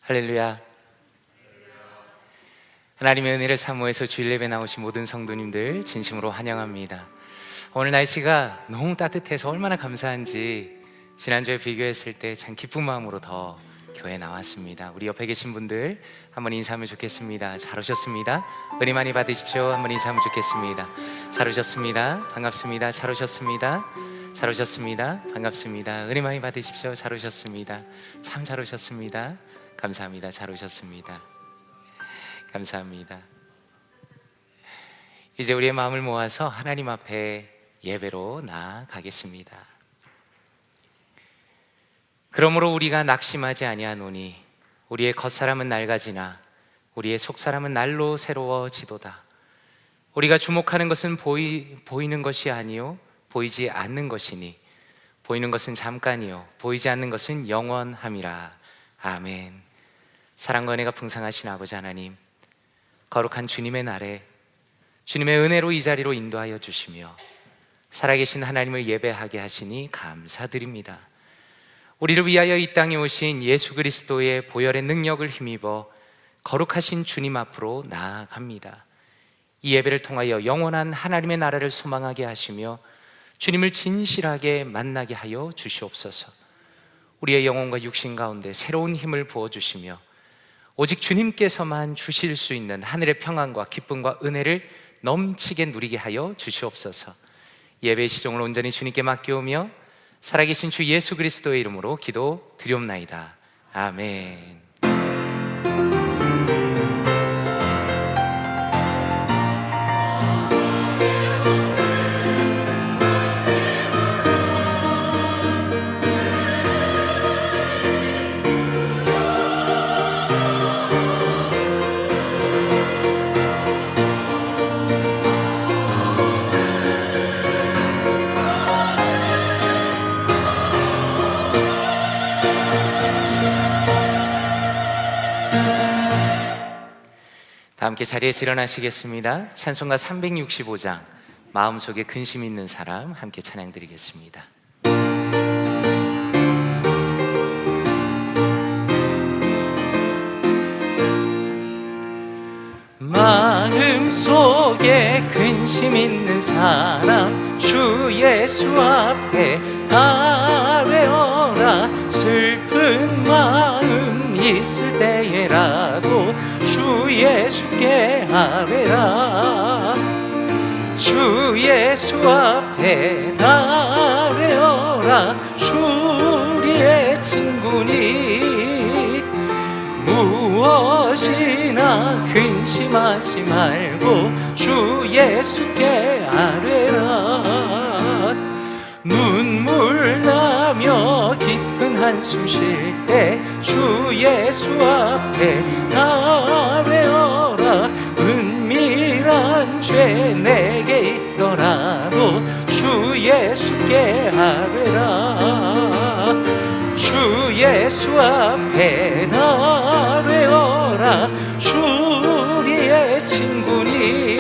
할렐루야. 하나님의 은혜를 사모해서 주일 예배 나오신 모든 성도님들 진심으로 환영합니다. 오늘 날씨가 너무 따뜻해서 얼마나 감사한지 지난주에 비교했을 때 참 기쁜 마음으로 더 교회에 나왔습니다. 우리 옆에 계신 분들 한번 인사하면 좋겠습니다. 잘 오셨습니다. 은혜 많이 받으십시오. 한번 인사하면 좋겠습니다. 잘 오셨습니다. 반갑습니다. 잘 오셨습니다. 잘 오셨습니다. 반갑습니다. 은혜 많이 받으십시오. 잘 오셨습니다. 참 잘 오셨습니다. 감사합니다. 잘 오셨습니다. 감사합니다. 이제 우리의 마음을 모아서 하나님 앞에 예배로 나아가겠습니다. 그러므로 우리가 낙심하지 아니하노니 우리의 겉사람은 낡아지나 우리의 속사람은 날로 새로워지도다. 우리가 주목하는 것은 보이는 것이 아니요 보이지 않는 것이니 보이는 것은 잠깐이요 보이지 않는 것은 영원함이라. 아멘. 사랑과 은혜가 풍성하신 아버지 하나님, 거룩한 주님의 날에 주님의 은혜로 이 자리로 인도하여 주시며 살아계신 하나님을 예배하게 하시니 감사드립니다. 우리를 위하여 이 땅에 오신 예수 그리스도의 보혈의 능력을 힘입어 거룩하신 주님 앞으로 나아갑니다. 이 예배를 통하여 영원한 하나님의 나라를 소망하게 하시며 주님을 진실하게 만나게 하여 주시옵소서. 우리의 영혼과 육신 가운데 새로운 힘을 부어주시며 오직 주님께서만 주실 수 있는 하늘의 평안과 기쁨과 은혜를 넘치게 누리게 하여 주시옵소서. 예배의 시종을 온전히 주님께 맡겨오며 살아계신 주 예수 그리스도의 이름으로 기도 드리옵나이다. 아멘. 다 함께 자리에서 일어나시겠습니다. 찬송가 365장 마음속에 근심 있는 사람 함께 찬양 드리겠습니다. 마음속에 근심 있는 사람 주 예수 앞에 다 외워라. 슬픈 마음 있을 때에라도 주 예수께 아뢰라. 주 예수 앞에 다 외워라. 주 우리의 친구니 무엇이나 근심하지 말고 주 예수께 아뢰라. 눈물 나며 깊은 한숨 쉴 때 주 예수 앞에 다 외워라. 은밀한 죄 내게 있더라도 주 예수께 아뢰라. 주 예수 앞에 다 외워라. 주 우리의 친구니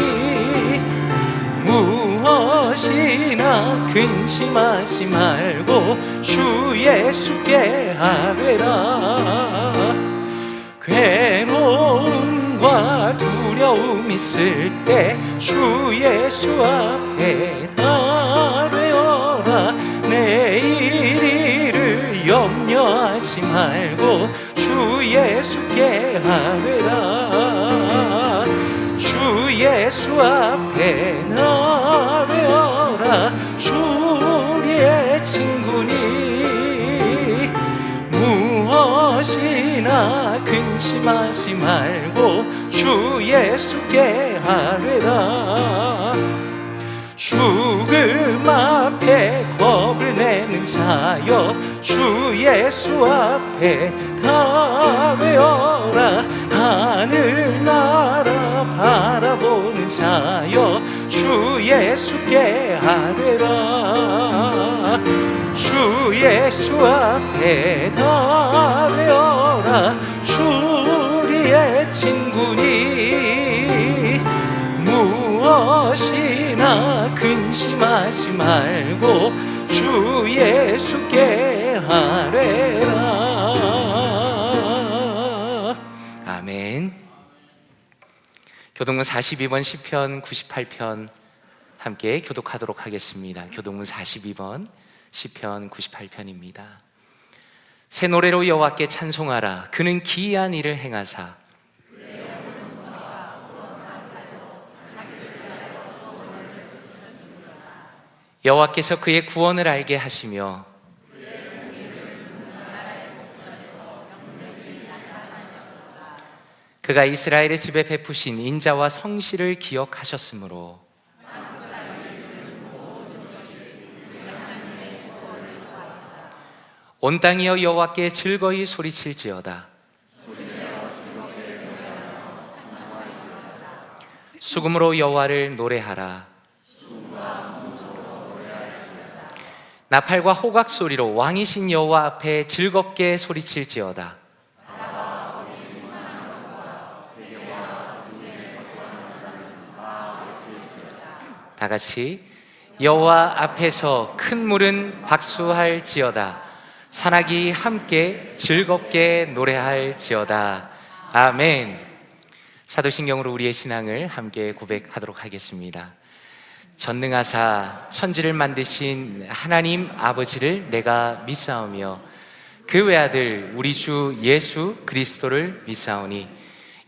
무엇이나 근심하지 말고 주 예수께 아뢰라. 괴로움과 두려움 있을 때 주 예수 앞에 다 외워라. 내일 일을 염려하지 말고 주 예수께 아뢰라. 주 예수 앞에 나 외워라. 주 우리의 친구니 무엇이나 근심하지 말고 주 예수께 아뢰라. 죽음 앞에 겁을 내는 자여 주 예수 앞에 다 외워라. 하늘나라 바라보는 자여 주 예수께 아뢰라. 주 예수 앞에 다 외워라. 주 우리의 친구니 무엇이나 근심하지 말고 주 예수께 아뢰라. 교동문 42번 시편 98편 함께 교독하도록 하겠습니다. 교동문 42번 시편 98편입니다. 새 노래로 여호와께 찬송하라. 그는 기이한 일을 행하사 여호와께서 그의 구원을 알게 하시며 그가 이스라엘의 집에 베푸신 인자와 성실을 기억하셨으므로 온 땅이여 여호와께 즐거이 소리칠지어다. 수금으로 여호와를 노래하라. 나팔과 호각 소리로 왕이신 여호와 앞에 즐겁게 소리칠지어다. 다 같이 여호와 앞에서 큰 물은 박수할지어다. 산악이 함께 즐겁게 노래할지어다. 아멘. 사도신경으로 우리의 신앙을 함께 고백하도록 하겠습니다. 전능하사 천지를 만드신 하나님 아버지를 내가 믿사오며 그 외아들 우리 주 예수 그리스도를 믿사오니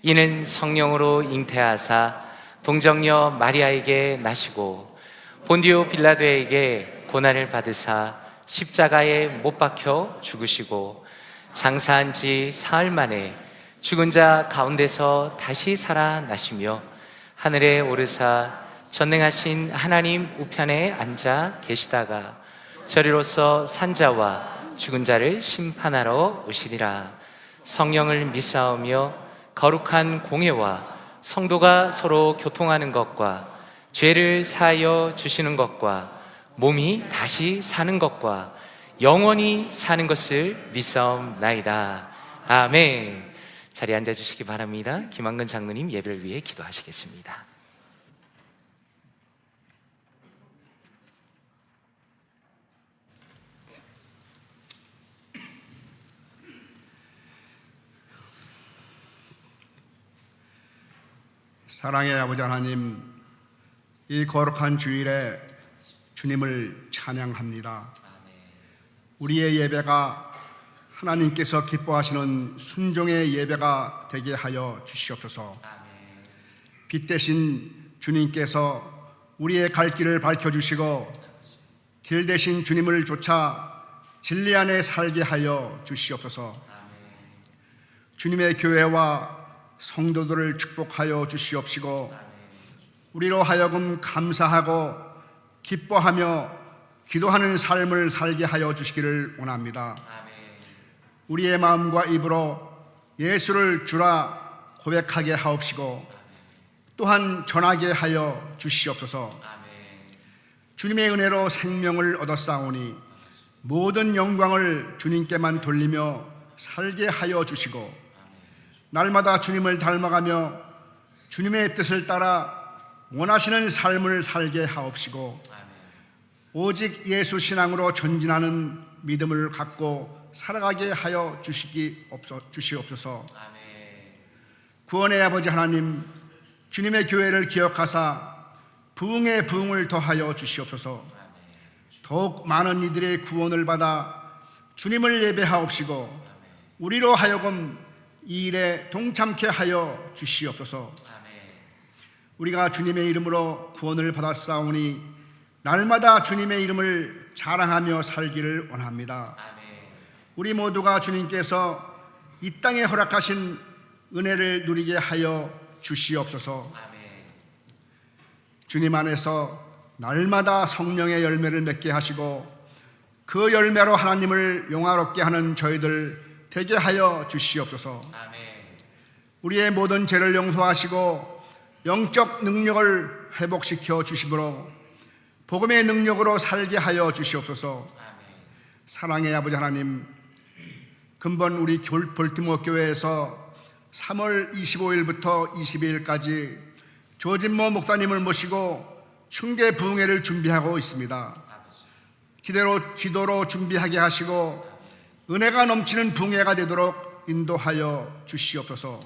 이는 성령으로 잉태하사 동정녀 마리아에게 나시고 본디오 빌라도에게 고난을 받으사 십자가에 못 박혀 죽으시고 장사한 지 사흘 만에 죽은 자 가운데서 다시 살아나시며 하늘에 오르사 전능하신 하나님 우편에 앉아 계시다가 저리로서 산자와 죽은 자를 심판하러 오시리라. 성령을 믿사오며 거룩한 공회와 성도가 서로 교통하는 것과 죄를 사하여 주시는 것과 몸이 다시 사는 것과 영원히 사는 것을 믿사옵나이다. 아멘. 자리에 앉아주시기 바랍니다. 김한근 장로님 예배를 위해 기도하시겠습니다. 사랑의 아버지 하나님, 이 거룩한 주일에 주님을 찬양합니다. 우리의 예배가 하나님께서 기뻐하시는 순종의 예배가 되게 하여 주시옵소서. 빛 대신 주님께서 우리의 갈 길을 밝혀주시고 길 대신 주님을 쫓아 진리 안에 살게 하여 주시옵소서. 주님의 교회와 성도들을 축복하여 주시옵시고 우리로 하여금 감사하고 기뻐하며 기도하는 삶을 살게 하여 주시기를 원합니다. 우리의 마음과 입으로 예수를 주라 고백하게 하옵시고 또한 전하게 하여 주시옵소서. 주님의 은혜로 생명을 얻었사오니 모든 영광을 주님께만 돌리며 살게 하여 주시고 날마다 주님을 닮아가며 주님의 뜻을 따라 원하시는 삶을 살게 하옵시고 오직 예수 신앙으로 전진하는 믿음을 갖고 살아가게 하여 주시옵소서. 구원의 아버지 하나님, 주님의 교회를 기억하사 부흥의 부흥을 더하여 주시옵소서. 더욱 많은 이들의 구원을 받아 주님을 예배하옵시고 우리로 하여금 이 일에 동참케 하여 주시옵소서. 우리가 주님의 이름으로 구원을 받았사오니 날마다 주님의 이름을 자랑하며 살기를 원합니다. 우리 모두가 주님께서 이 땅에 허락하신 은혜를 누리게 하여 주시옵소서. 주님 안에서 날마다 성령의 열매를 맺게 하시고 그 열매로 하나님을 영화롭게 하는 저희들 되게 하여 주시옵소서. 우리의 모든 죄를 용서하시고 영적 능력을 회복시켜 주심으로 복음의 능력으로 살게 하여 주시옵소서. 사랑의 아버지 하나님, 근본 우리 볼티모어 교회에서 3월 25일부터 22일까지 조진모 목사님을 모시고 충계 부흥회를 준비하고 있습니다. 기도로 준비하게 하시고 은혜가 넘치는 부흥회가 되도록 인도하여 주시옵소서.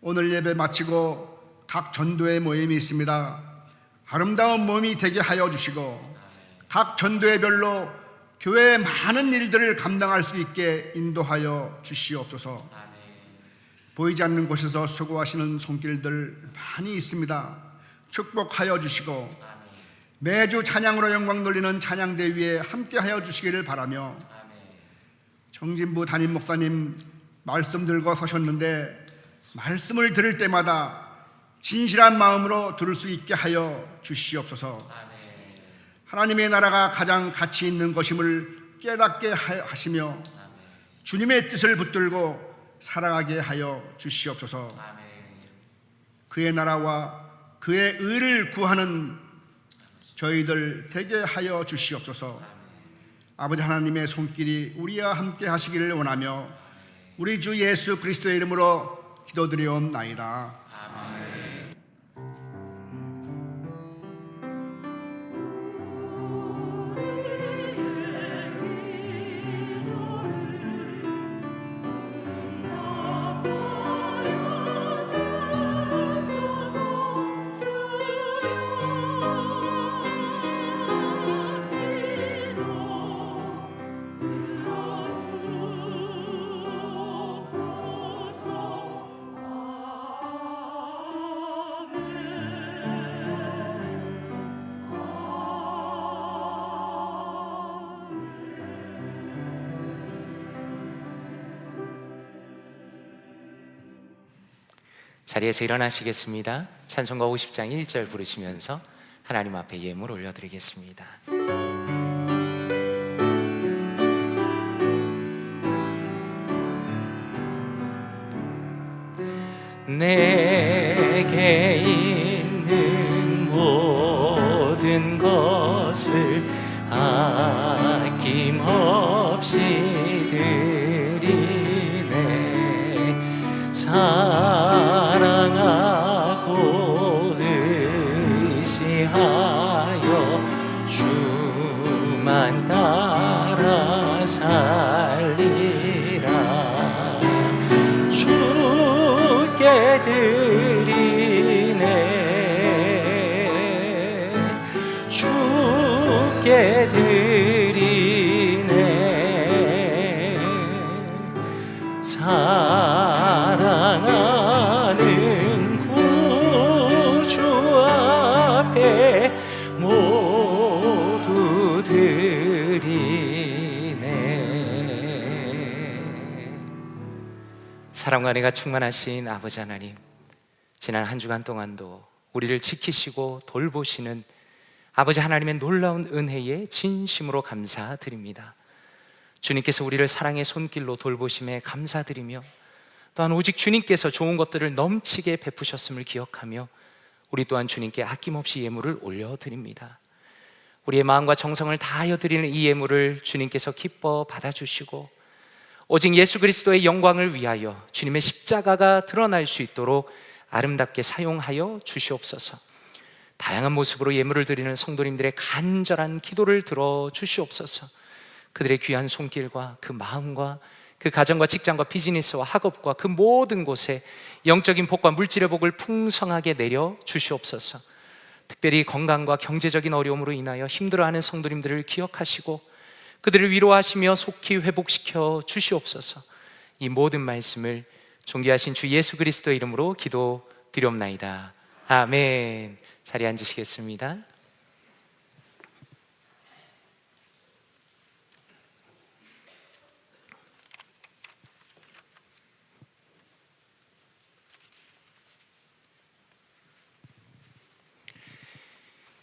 오늘 예배 마치고 각 전도회 모임이 있습니다. 아름다운 모임이 되게 하여 주시고 각 전도회별로 교회의 많은 일들을 감당할 수 있게 인도하여 주시옵소서. 보이지 않는 곳에서 수고하시는 손길들 많이 있습니다. 축복하여 주시고 매주 찬양으로 영광 돌리는 찬양대 위에 함께하여 주시기를 바라며, 정진부 담임 목사님 말씀 들고 서셨는데 말씀을 들을 때마다 진실한 마음으로 들을 수 있게 하여 주시옵소서. 하나님의 나라가 가장 가치 있는 것임을 깨닫게 하시며 주님의 뜻을 붙들고 살아가게 하여 주시옵소서. 그의 나라와 그의 의를 구하는 저희들 되게 하여 주시옵소서. 아버지 하나님의 손길이 우리와 함께 하시기를 원하며 우리 주 예수 그리스도의 이름으로 기도드리옵나이다. 자리에서 일어나시겠습니다. 찬송가 50장 1절 부르시면서 하나님 앞에 예물 올려드리겠습니다. 내게 있는 모든 것을 아낌없이 드리네. 사랑하고 의지하여 주만 따라 살리라. 주께 드리네. 주께 드리네. 사랑하는 구주 앞에 모두 드리네. 사랑과 은혜가 충만하신 아버지 하나님, 지난 한 주간 동안도 우리를 지키시고 돌보시는 아버지 하나님의 놀라운 은혜에 진심으로 감사드립니다. 주님께서 우리를 사랑의 손길로 돌보심에 감사드리며, 또한 오직 주님께서 좋은 것들을 넘치게 베푸셨음을 기억하며 우리 또한 주님께 아낌없이 예물을 올려드립니다. 우리의 마음과 정성을 다하여 드리는 이 예물을 주님께서 기뻐 받아주시고 오직 예수 그리스도의 영광을 위하여 주님의 십자가가 드러날 수 있도록 아름답게 사용하여 주시옵소서. 다양한 모습으로 예물을 드리는 성도님들의 간절한 기도를 들어 주시옵소서. 그들의 귀한 손길과 그 마음과 그 가정과 직장과 비즈니스와 학업과 그 모든 곳에 영적인 복과 물질의 복을 풍성하게 내려 주시옵소서. 특별히 건강과 경제적인 어려움으로 인하여 힘들어하는 성도님들을 기억하시고 그들을 위로하시며 속히 회복시켜 주시옵소서. 이 모든 말씀을 존귀하신 주 예수 그리스도의 이름으로 기도드리옵나이다. 아멘. 자리에 앉으시겠습니다.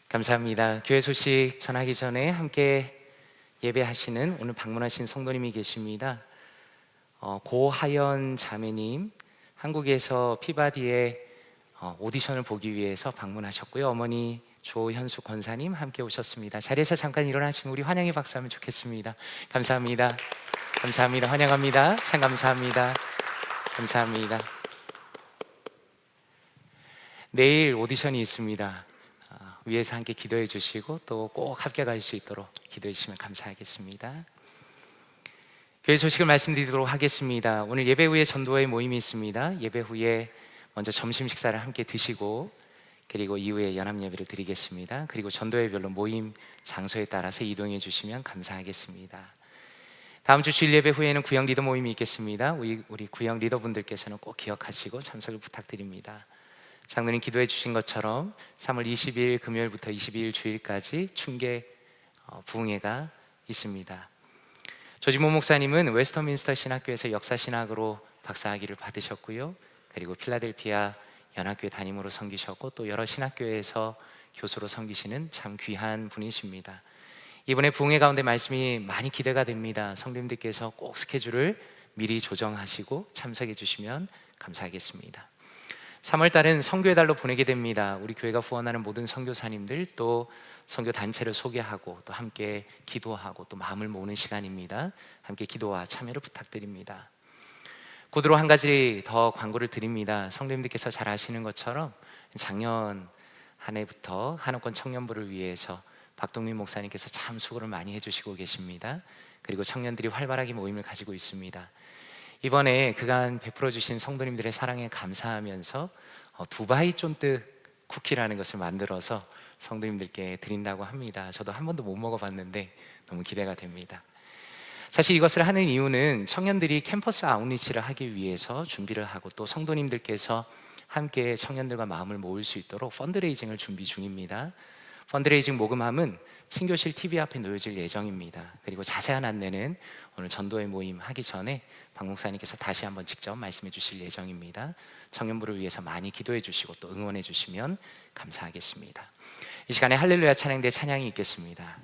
감사합니다. 교회 소식 전하기 전에 함께 예배하시는 오늘 방문하신 성도님이 계십니다. 고하연 자매님, 한국에서 피바디의 오디션을 보기 위해서 방문하셨고요. 어머니 조현수 권사님 함께 오셨습니다. 자리에서 잠깐 일어나시면 우리 환영의 박수 하면 좋겠습니다. 감사합니다. 감사합니다. 환영합니다. 참 감사합니다. 감사합니다. 내일 오디션이 있습니다. 위에서 함께 기도해 주시고 또 꼭 합격할 수 있도록 기도해 주시면 감사하겠습니다. 교회 소식을 말씀드리도록 하겠습니다. 오늘 예배 후에 전도회 모임이 있습니다. 예배 후에 먼저 점심 식사를 함께 드시고 그리고 이후에 연합 예배를 드리겠습니다. 그리고 전도회별로 모임 장소에 따라서 이동해 주시면 감사하겠습니다. 다음 주 주일 예배 후에는 구역 리더 모임이 있겠습니다. 우리 구역 리더분들께서는 꼭 기억하시고 참석을 부탁드립니다. 장로님 기도해 주신 것처럼 3월 20일 금요일부터 22일 주일까지 충계 부흥회가 있습니다. 조지모 목사님은 웨스터민스터 신학교에서 역사신학으로 박사학위를 받으셨고요. 그리고 필라델피아 연합교회 담임으로 섬기셨고 또 여러 신학교에서 교수로 섬기시는 참 귀한 분이십니다. 이번에 부흥회 가운데 말씀이 많이 기대가 됩니다. 성도님들께서 꼭 스케줄을 미리 조정하시고 참석해 주시면 감사하겠습니다. 3월 달은 선교의 달로 보내게 됩니다. 우리 교회가 후원하는 모든 선교사님들 또 선교 단체를 소개하고 또 함께 기도하고 또 마음을 모으는 시간입니다. 함께 기도와 참여를 부탁드립니다. 곧으로 한 가지 더 광고를 드립니다. 성도님들께서 잘 아시는 것처럼 작년 한 해부터 한옥권 청년부를 위해서 박동민 목사님께서 참 수고를 많이 해주시고 계십니다. 그리고 청년들이 활발하게 모임을 가지고 있습니다. 이번에 그간 베풀어 주신 성도님들의 사랑에 감사하면서 두바이 쫀뜨 쿠키라는 것을 만들어서 성도님들께 드린다고 합니다. 저도 한 번도 못 먹어봤는데 너무 기대가 됩니다. 사실 이것을 하는 이유는 청년들이 캠퍼스 아웃리치를 하기 위해서 준비를 하고 또 성도님들께서 함께 청년들과 마음을 모을 수 있도록 펀드레이징을 준비 중입니다. 펀드레이징 모금함은 친교실 TV 앞에 놓여질 예정입니다. 그리고 자세한 안내는 오늘 전도회 모임 하기 전에 박 목사님께서 다시 한번 직접 말씀해 주실 예정입니다. 청년부를 위해서 많이 기도해 주시고 또 응원해 주시면 감사하겠습니다. 이 시간에 할렐루야 찬양대 찬양이 있겠습니다.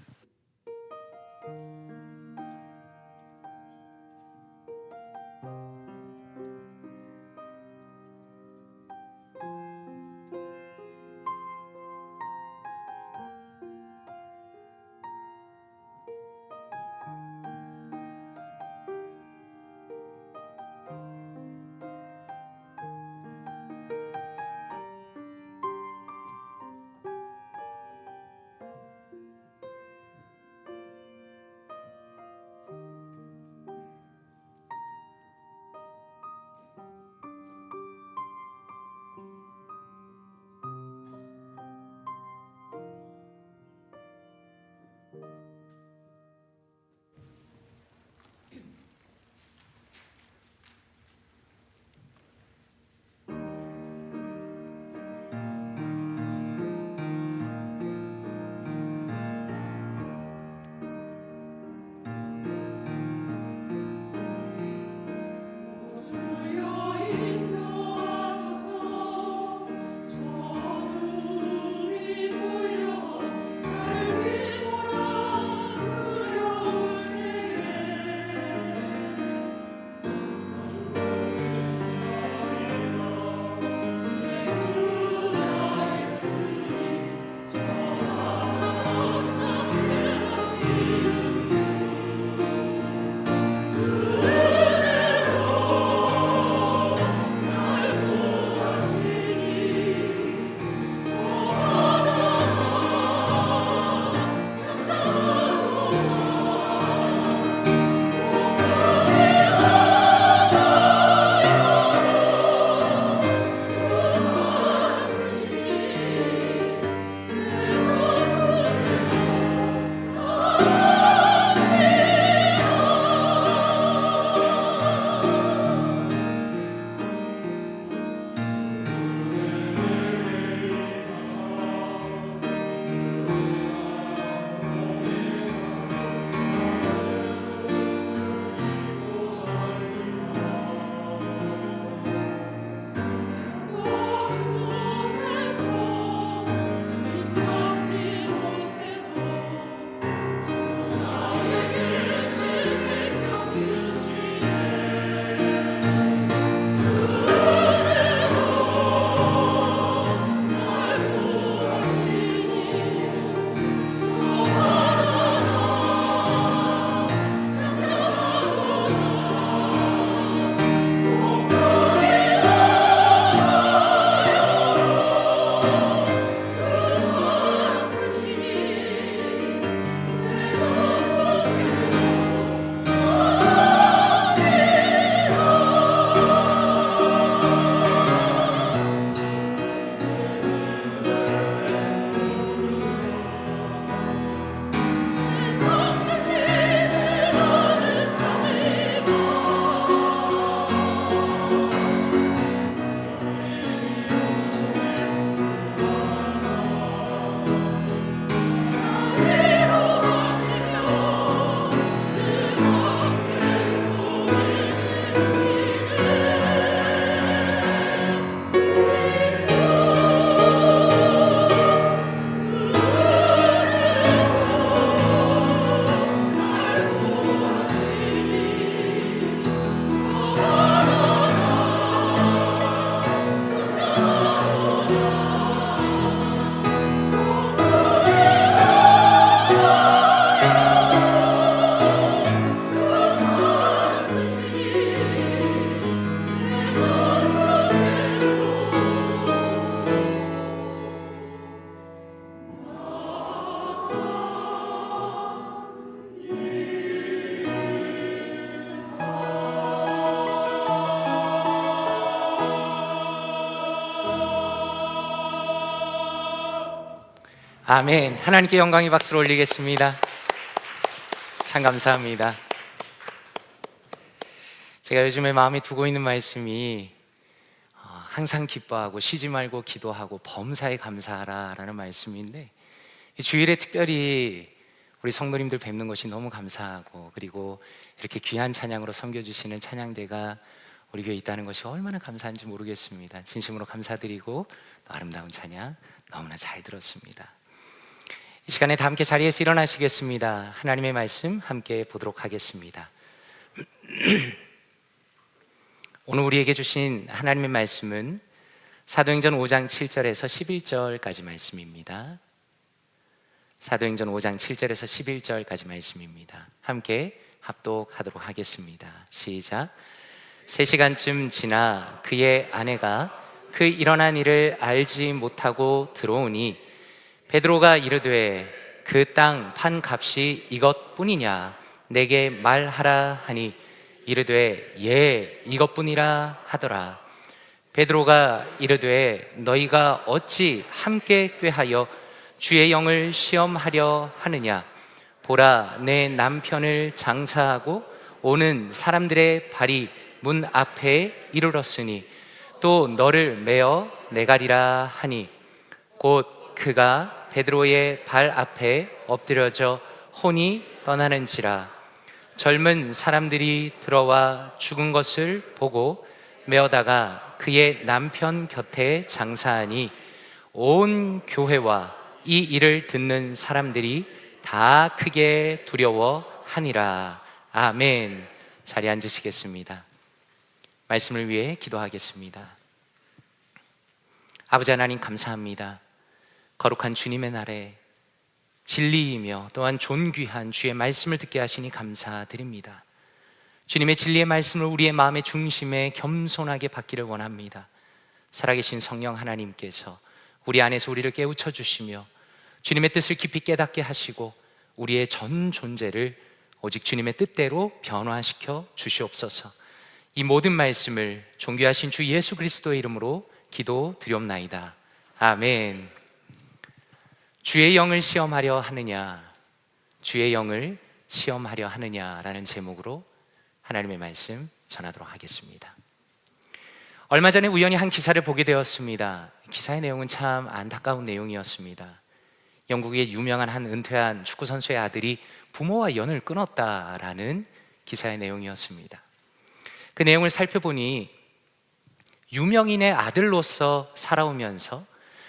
아멘. 하나님께 영광의 박수를 올리겠습니다. 참 감사합니다. 제가 요즘에 마음에 두고 있는 말씀이 항상 기뻐하고 쉬지 말고 기도하고 범사에 감사하라 라는 말씀인데, 이 주일에 특별히 우리 성도님들 뵙는 것이 너무 감사하고, 그리고 이렇게 귀한 찬양으로 섬겨주시는 찬양대가 우리 교회에 있다는 것이 얼마나 감사한지 모르겠습니다. 진심으로 감사드리고 또 아름다운 찬양 너무나 잘 들었습니다. 이 시간에 다 함께 자리에서 일어나시겠습니다. 하나님의 말씀 함께 보도록 하겠습니다. 오늘 우리에게 주신 하나님의 말씀은 사도행전 5장 7절에서 11절까지 말씀입니다. 사도행전 5장 7절에서 11절까지 말씀입니다. 함께 합독하도록 하겠습니다. 시작. 3시간쯤 지나 그의 아내가 그 일어난 일을 알지 못하고 들어오니 베드로가 이르되 그 땅 판 값이 이것뿐이냐 내게 말하라 하니 이르되 예 이것뿐이라 하더라. 베드로가 이르되 너희가 어찌 함께 꾀하여 주의 영을 시험하려 하느냐. 보라 내 남편을 장사하고 오는 사람들의 발이 문 앞에 이르렀으니 또 너를 메어 내가리라 하니 곧 그가 베드로의 발 앞에 엎드려져 혼이 떠나는지라. 젊은 사람들이 들어와 죽은 것을 보고 메어다가 그의 남편 곁에 장사하니 온 교회와 이 일을 듣는 사람들이 다 크게 두려워하니라. 아멘. 자리에 앉으시겠습니다. 말씀을 위해 기도하겠습니다. 아버지 하나님 감사합니다. 거룩한 주님의 날에 진리이며 또한 존귀한 주의 말씀을 듣게 하시니 감사드립니다. 주님의 진리의 말씀을 우리의 마음의 중심에 겸손하게 받기를 원합니다. 살아계신 성령 하나님께서 우리 안에서 우리를 깨우쳐 주시며 주님의 뜻을 깊이 깨닫게 하시고 우리의 전 존재를 오직 주님의 뜻대로 변화시켜 주시옵소서. 이 모든 말씀을 존귀하신 주 예수 그리스도의 이름으로 기도드리옵나이다. 아멘. 주의 영을 시험하려 하느냐, 주의 영을 시험하려 하느냐라는 제목으로 하나님의 말씀 전하도록 하겠습니다. 얼마 전에 우연히 한 기사를 보게 되었습니다. 기사의 내용은 참 안타까운 내용이었습니다. 영국의 유명한 한 은퇴한 축구 선수의 아들이 부모와 연을 끊었다라는 기사의 내용이었습니다. 그 내용을 살펴보니 유명인의 아들로서 살아오면서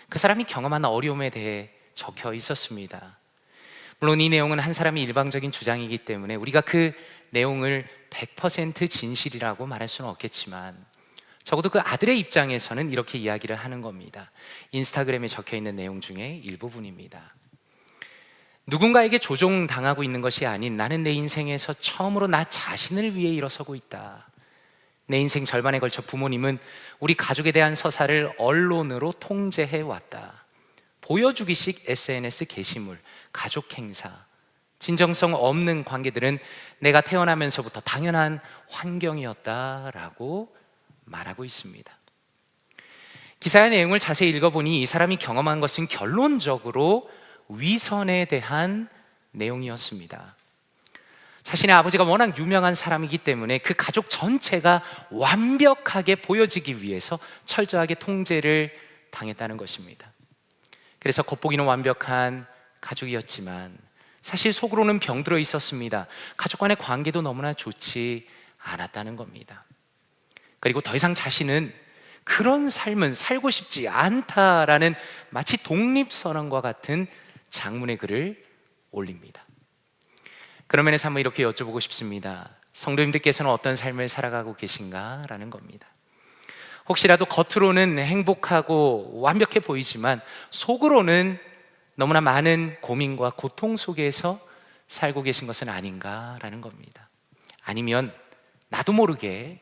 그 사람이 경험한 어려움에 대해 적혀 있었습니다. 물론 이 내용은 한 사람의 일방적인 주장이기 때문에 우리가 그 내용을 100% 진실이라고 말할 수는 없겠지만 적어도 그 아들의 입장에서는 이렇게 이야기를 하는 겁니다. 인스타그램에 적혀 있는 내용 중에 일부분입니다. 누군가에게 조종당하고 있는 것이 아닌 나는 내 인생에서 처음으로 나 자신을 위해 일어서고 있다. 내 인생 절반에 걸쳐 부모님은 우리 가족에 대한 서사를 언론으로 통제해 왔다. 보여주기식 SNS 게시물, 가족 행사, 진정성 없는 관계들은 내가 태어나면서부터 당연한 환경이었다라고 말하고 있습니다. 기사의 내용을 자세히 읽어보니 이 사람이 경험한 것은 결론적으로 위선에 대한 내용이었습니다. 자신의 아버지가 워낙 유명한 사람이기 때문에 그 가족 전체가 완벽하게 보여지기 위해서 철저하게 통제를 당했다는 것입니다. 그래서 겉보기는 완벽한 가족이었지만 사실 속으로는 병들어 있었습니다. 가족 간의 관계도 너무나 좋지 않았다는 겁니다. 그리고 더 이상 자신은 그런 삶은 살고 싶지 않다라는 마치 독립선언과 같은 장문의 글을 올립니다. 그런 면에서 한번 이렇게 여쭤보고 싶습니다. 성도님들께서는 어떤 삶을 살아가고 계신가? 라는 겁니다. 혹시라도 겉으로는 행복하고 완벽해 보이지만 속으로는 너무나 많은 고민과 고통 속에서 살고 계신 것은 아닌가라는 겁니다. 아니면 나도 모르게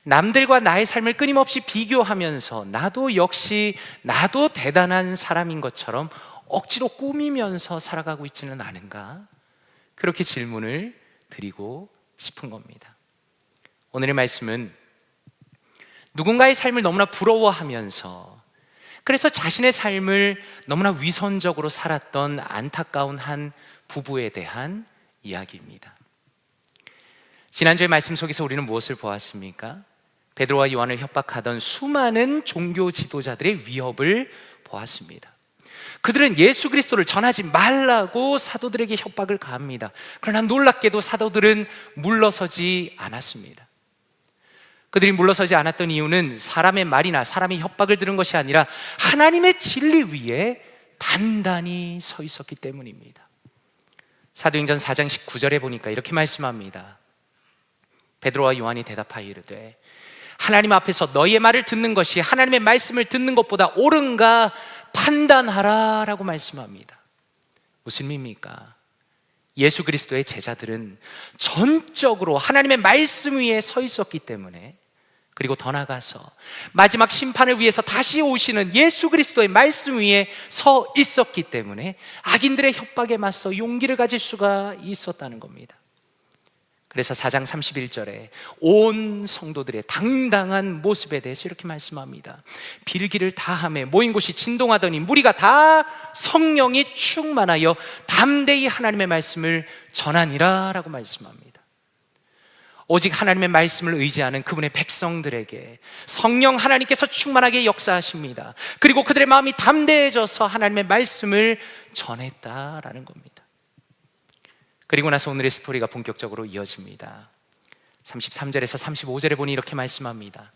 남들과 나의 삶을 끊임없이 비교하면서 나도 역시 나도 대단한 사람인 것처럼 억지로 꾸미면서 살아가고 있지는 않은가? 그렇게 질문을 드리고 싶은 겁니다. 오늘의 말씀은 누군가의 삶을 너무나 부러워하면서 그래서 자신의 삶을 너무나 위선적으로 살았던 안타까운 한 부부에 대한 이야기입니다. 지난주의 말씀 속에서 우리는 무엇을 보았습니까? 베드로와 요한을 협박하던 수많은 종교 지도자들의 위협을 보았습니다. 그들은 예수 그리스도를 전하지 말라고 사도들에게 협박을 가합니다. 그러나 놀랍게도 사도들은 물러서지 않았습니다. 그들이 물러서지 않았던 이유는 사람의 말이나 사람의 협박을 들은 것이 아니라 하나님의 진리 위에 단단히 서 있었기 때문입니다. 사도행전 4장 19절에 보니까 이렇게 말씀합니다. 베드로와 요한이 대답하여 이르되 하나님 앞에서 너희의 말을 듣는 것이 하나님의 말씀을 듣는 것보다 옳은가 판단하라 라고 말씀합니다. 무슨 의미입니까? 예수 그리스도의 제자들은 전적으로 하나님의 말씀 위에 서 있었기 때문에, 그리고 더 나아가서 마지막 심판을 위해서 다시 오시는 예수 그리스도의 말씀 위에 서 있었기 때문에 악인들의 협박에 맞서 용기를 가질 수가 있었다는 겁니다. 그래서 4장 31절에 온 성도들의 당당한 모습에 대해서 이렇게 말씀합니다. 빌기를 다하며 모인 곳이 진동하더니 무리가 다 성령이 충만하여 담대히 하나님의 말씀을 전하니라 라고 말씀합니다. 오직 하나님의 말씀을 의지하는 그분의 백성들에게 성령 하나님께서 충만하게 역사하십니다. 그리고 그들의 마음이 담대해져서 하나님의 말씀을 전했다라는 겁니다. 그리고 나서 오늘의 스토리가 본격적으로 이어집니다. 33절에서 35절에 보니 이렇게 말씀합니다.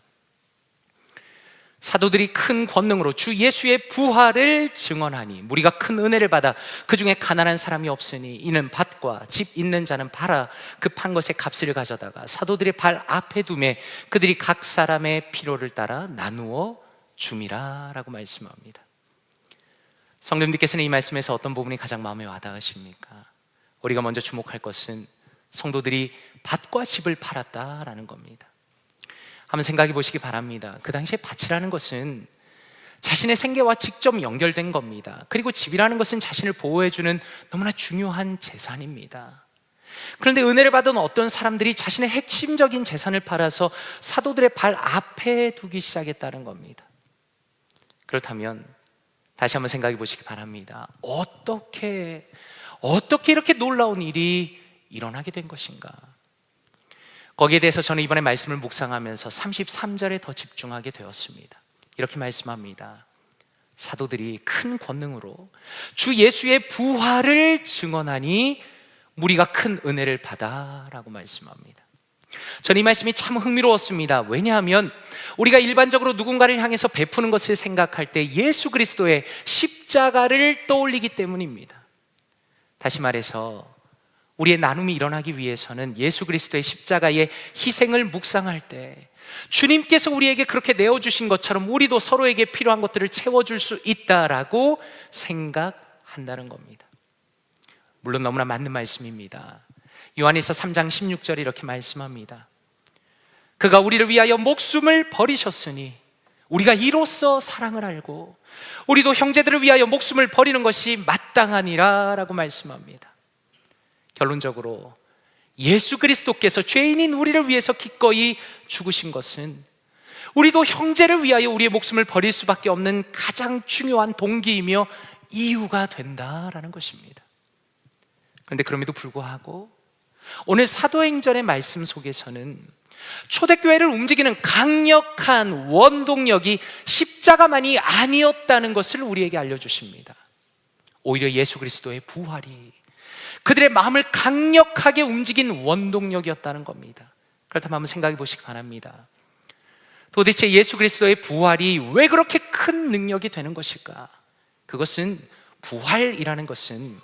사도들이 큰 권능으로 주 예수의 부활을 증언하니 무리가 큰 은혜를 받아 그 중에 가난한 사람이 없으니 이는 밭과 집 있는 자는 팔아 그 판 것의 값을 가져다가 사도들의 발 앞에 두매 그들이 각 사람의 필요를 따라 나누어 줌이라 라고 말씀합니다. 성도님들께서는 이 말씀에서 어떤 부분이 가장 마음에 와닿으십니까? 우리가 먼저 주목할 것은 성도들이 밭과 집을 팔았다라는 겁니다. 한번 생각해 보시기 바랍니다. 그 당시에 밭이라는 것은 자신의 생계와 직접 연결된 겁니다. 그리고 집이라는 것은 자신을 보호해주는 너무나 중요한 재산입니다. 그런데 은혜를 받은 어떤 사람들이 자신의 핵심적인 재산을 팔아서 사도들의 발 앞에 두기 시작했다는 겁니다. 그렇다면 다시 한번 생각해 보시기 바랍니다. 어떻게 이렇게 놀라운 일이 일어나게 된 것인가? 거기에 대해서 저는 이번에 말씀을 묵상하면서 33절에 더 집중하게 되었습니다. 이렇게 말씀합니다. 사도들이 큰 권능으로 주 예수의 부활을 증언하니 무리가 큰 은혜를 받아 라고 말씀합니다. 저는 이 말씀이 참 흥미로웠습니다. 왜냐하면 우리가 일반적으로 누군가를 향해서 베푸는 것을 생각할 때 예수 그리스도의 십자가를 떠올리기 때문입니다. 다시 말해서 우리의 나눔이 일어나기 위해서는 예수 그리스도의 십자가의 희생을 묵상할 때 주님께서 우리에게 그렇게 내어주신 것처럼 우리도 서로에게 필요한 것들을 채워줄 수 있다라고 생각한다는 겁니다. 물론 너무나 맞는 말씀입니다. 요한일서 3장 16절에 이렇게 말씀합니다. 그가 우리를 위하여 목숨을 버리셨으니 우리가 이로써 사랑을 알고 우리도 형제들을 위하여 목숨을 버리는 것이 마땅하니라 라고 말씀합니다. 결론적으로 예수 그리스도께서 죄인인 우리를 위해서 기꺼이 죽으신 것은 우리도 형제를 위하여 우리의 목숨을 버릴 수밖에 없는 가장 중요한 동기이며 이유가 된다라는 것입니다. 그런데 그럼에도 불구하고 오늘 사도행전의 말씀 속에서는 초대교회를 움직이는 강력한 원동력이 십자가만이 아니었다는 것을 우리에게 알려주십니다. 오히려 예수 그리스도의 부활이 그들의 마음을 강력하게 움직인 원동력이었다는 겁니다. 그렇다면 한번 생각해 보시기 바랍니다. 도대체 예수 그리스도의 부활이 왜 그렇게 큰 능력이 되는 것일까? 그것은 부활이라는 것은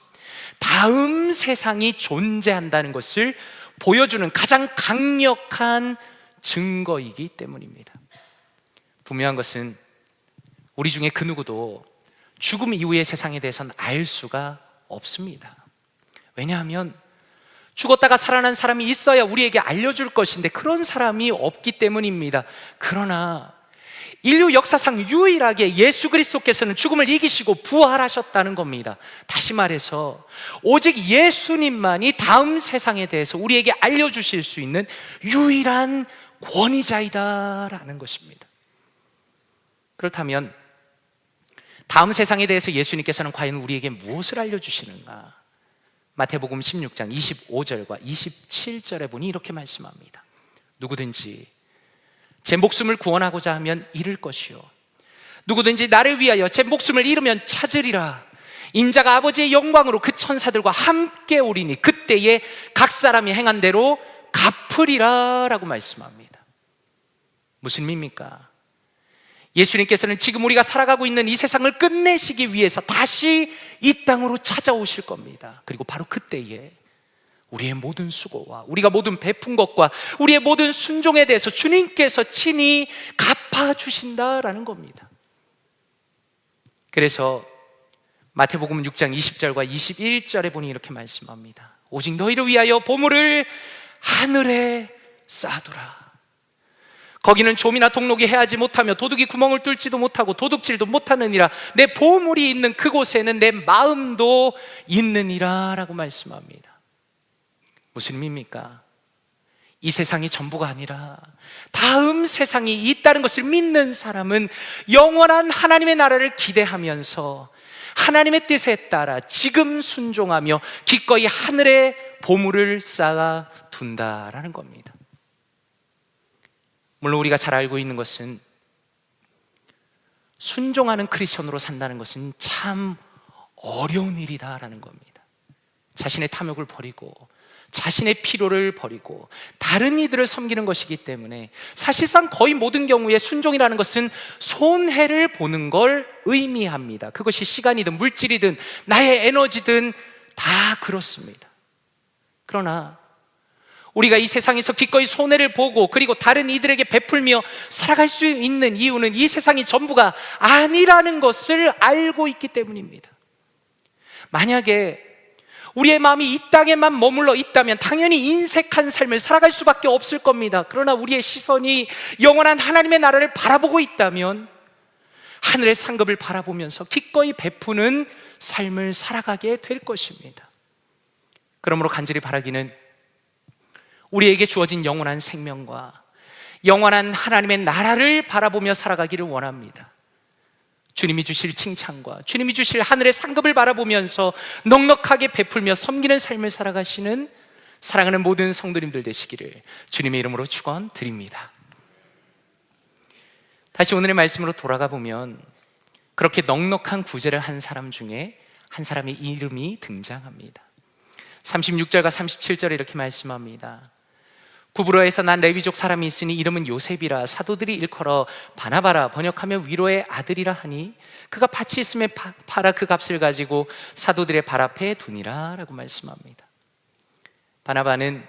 다음 세상이 존재한다는 것을 보여주는 가장 강력한 증거이기 때문입니다. 분명한 것은 우리 중에 그 누구도 죽음 이후의 세상에 대해서는 알 수가 없습니다. 왜냐하면 죽었다가 살아난 사람이 있어야 우리에게 알려줄 것인데 그런 사람이 없기 때문입니다. 그러나 인류 역사상 유일하게 예수 그리스도께서는 죽음을 이기시고 부활하셨다는 겁니다. 다시 말해서 오직 예수님만이 다음 세상에 대해서 우리에게 알려주실 수 있는 유일한 권위자이다라는 것입니다. 그렇다면 다음 세상에 대해서 예수님께서는 과연 우리에게 무엇을 알려주시는가? 마태복음 16장 25절과 27절에 보니 이렇게 말씀합니다. 누구든지 제 목숨을 구원하고자 하면 잃을 것이요, 누구든지 나를 위하여 제 목숨을 잃으면 찾으리라. 인자가 아버지의 영광으로 그 천사들과 함께 오리니 그때에 각 사람이 행한 대로 갚으리라 라고 말씀합니다. 무슨 의미입니까? 예수님께서는 지금 우리가 살아가고 있는 이 세상을 끝내시기 위해서 다시 이 땅으로 찾아오실 겁니다. 그리고 바로 그때에 우리의 모든 수고와 우리가 모든 베푼 것과 우리의 모든 순종에 대해서 주님께서 친히 갚아주신다라는 겁니다. 그래서 마태복음 6장 20절과 21절에 보니 이렇게 말씀합니다. 오직 너희를 위하여 보물을 하늘에 쌓아두라. 거기는 좀이나 동록이 해하지 못하며 도둑이 구멍을 뚫지도 못하고 도둑질도 못하느니라. 내 보물이 있는 그곳에는 내 마음도 있느니라 라고 말씀합니다. 무슨 의미입니까? 이 세상이 전부가 아니라 다음 세상이 있다는 것을 믿는 사람은 영원한 하나님의 나라를 기대하면서 하나님의 뜻에 따라 지금 순종하며 기꺼이 하늘에 보물을 쌓아 둔다라는 겁니다. 물론 우리가 잘 알고 있는 것은 순종하는 크리스천으로 산다는 것은 참 어려운 일이다라는 겁니다. 자신의 탐욕을 버리고 자신의 필요를 버리고 다른 이들을 섬기는 것이기 때문에 사실상 거의 모든 경우에 순종이라는 것은 손해를 보는 걸 의미합니다. 그것이 시간이든 물질이든 나의 에너지든 다 그렇습니다. 그러나 우리가 이 세상에서 기꺼이 손해를 보고 그리고 다른 이들에게 베풀며 살아갈 수 있는 이유는 이 세상이 전부가 아니라는 것을 알고 있기 때문입니다. 만약에 우리의 마음이 이 땅에만 머물러 있다면 당연히 인색한 삶을 살아갈 수밖에 없을 겁니다. 그러나 우리의 시선이 영원한 하나님의 나라를 바라보고 있다면 하늘의 상급을 바라보면서 기꺼이 베푸는 삶을 살아가게 될 것입니다. 그러므로 간절히 바라기는 우리에게 주어진 영원한 생명과 영원한 하나님의 나라를 바라보며 살아가기를 원합니다. 주님이 주실 칭찬과 주님이 주실 하늘의 상급을 바라보면서 넉넉하게 베풀며 섬기는 삶을 살아가시는 사랑하는 모든 성도님들 되시기를 주님의 이름으로 축원드립니다. 다시 오늘의 말씀으로 돌아가 보면 그렇게 넉넉한 구제를 한 사람 중에 한 사람의 이름이 등장합니다. 36절과 37절에 이렇게 말씀합니다. 구브로에서 난 레위족 사람이 있으니 이름은 요셉이라. 사도들이 일컬어 바나바라 번역하며 위로의 아들이라 하니 그가 밭이 있음에 팔아 그 값을 가지고 사도들의 발 앞에 두니라 라고 말씀합니다. 바나바는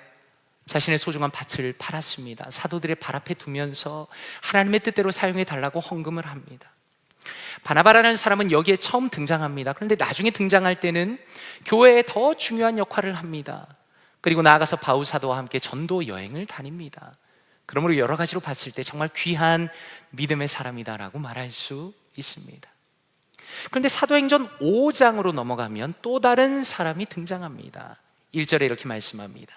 자신의 소중한 밭을 팔았습니다. 사도들의 발 앞에 두면서 하나님의 뜻대로 사용해 달라고 헌금을 합니다. 바나바라는 사람은 여기에 처음 등장합니다. 그런데 나중에 등장할 때는 교회에 더 중요한 역할을 합니다. 그리고 나아가서 바울 사도와 함께 전도 여행을 다닙니다. 그러므로 여러 가지로 봤을 때 정말 귀한 믿음의 사람이다라고 말할 수 있습니다. 그런데 사도행전 5장으로 넘어가면 또 다른 사람이 등장합니다. 1절에 이렇게 말씀합니다.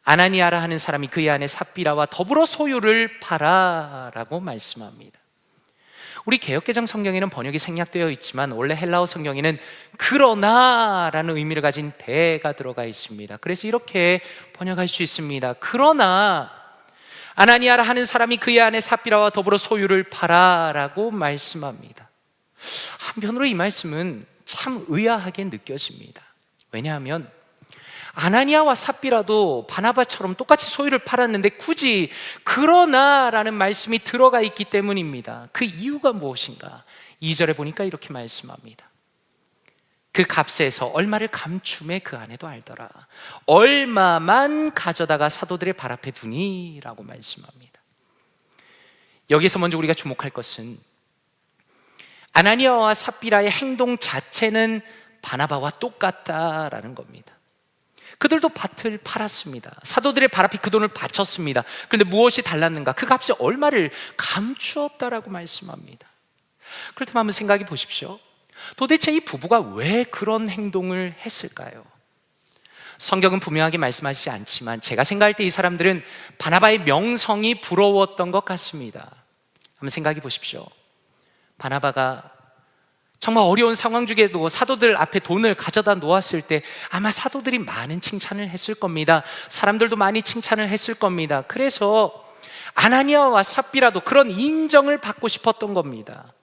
아나니아라 하는 사람이 그의 아내 삽비라와 더불어 소유를 팔아라고 말씀합니다. 우리 개역개정 성경에는 번역이 생략되어 있지만 원래 헬라어 성경에는 그러나라는 의미를 가진 대가 들어가 있습니다. 그래서 이렇게 번역할 수 있습니다. 그러나 아나니아라 하는 사람이 그의 아내 삽비라와 더불어 소유를 팔아라고 말씀합니다. 한편으로 이 말씀은 참 의아하게 느껴집니다. 왜냐하면 아나니아와 삽비라도 바나바처럼 똑같이 소유를 팔았는데 굳이 그러나라는 말씀이 들어가 있기 때문입니다. 그 이유가 무엇인가? 2절에 보니까 이렇게 말씀합니다. 그 값에서 얼마를 감춤해 그 아내도 알더라. 얼마만 가져다가 사도들의 발 앞에 두니? 라고 말씀합니다. 여기서 먼저 우리가 주목할 것은 아나니아와 삽비라의 행동 자체는 바나바와 똑같다라는 겁니다. 그들도 밭을 팔았습니다. 사도들의 발 앞에 그 돈을 바쳤습니다. 그런데 무엇이 달랐는가? 그 값이 얼마를 감추었다라고 말씀합니다. 그렇다면 한번 생각해 보십시오. 도대체 이 부부가 왜 그런 행동을 했을까요? 성경은 분명하게 말씀하시지 않지만 제가 생각할 때 이 사람들은 바나바의 명성이 부러웠던 것 같습니다. 한번 생각해 보십시오. 바나바가 정말 어려운 상황 중에도 사도들 앞에 돈을 가져다 놓았을 때 아마 사도들이 많은 칭찬을 했을 겁니다. 사람들도 많이 칭찬을 했을 겁니다. 그래서 아나니아와 삽비라도 그런 인정을 받고 싶었던 겁니다.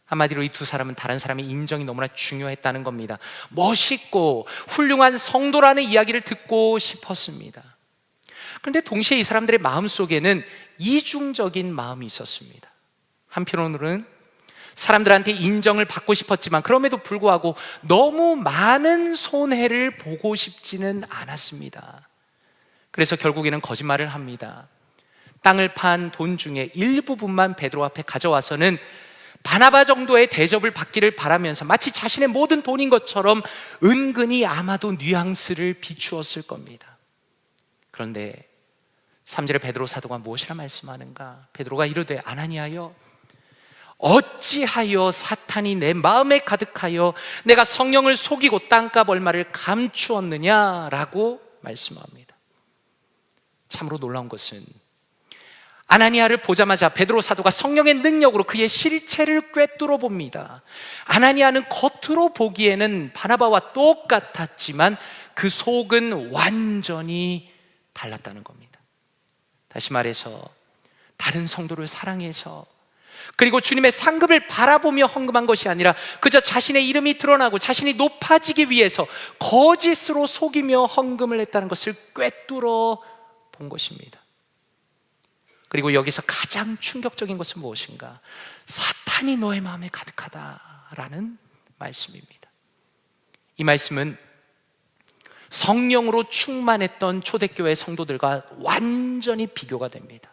한마디로 이 두 사람은 다른 사람의 인정이 너무나 중요했다는 겁니다. 멋있고 훌륭한 성도라는 이야기를 듣고 싶었습니다. 그런데 동시에 이 사람들의 마음속에는 이중적인 마음이 있었습니다. 한편으로는 사람들한테 인정을 받고 싶었지만 그럼에도 불구하고 너무 많은 손해를 보고 싶지는 않았습니다. 그래서 결국에는 거짓말을 합니다. 땅을 판 돈 중에 일부분만 베드로 앞에 가져와서는 바나바 정도의 대접을 받기를 바라면서 마치 자신의 모든 돈인 것처럼 은근히 아마도 뉘앙스를 비추었을 겁니다. 그런데 3절에 베드로 사도가 무엇이라 말씀하는가? 베드로가 이르되 아나니아여, 어찌하여 사탄이 내 마음에 가득하여 내가 성령을 속이고 땅값 얼마를 감추었느냐라고 말씀합니다. 참으로 놀라운 것은 아나니아를 보자마자 베드로 사도가 성령의 능력으로 그의 실체를 꿰뚫어 봅니다. 아나니아는 겉으로 보기에는 바나바와 똑같았지만 그 속은 완전히 달랐다는 겁니다. 다시 말해서 다른 성도를 사랑해서 그리고 주님의 상급을 바라보며 헌금한 것이 아니라 그저 자신의 이름이 드러나고 자신이 높아지기 위해서 거짓으로 속이며 헌금을 했다는 것을 꿰뚫어 본 것입니다. 그리고 여기서 가장 충격적인 것은 무엇인가? 사탄이 너의 마음에 가득하다라는 말씀입니다. 이 말씀은 성령으로 충만했던 초대교회 성도들과 완전히 비교가 됩니다.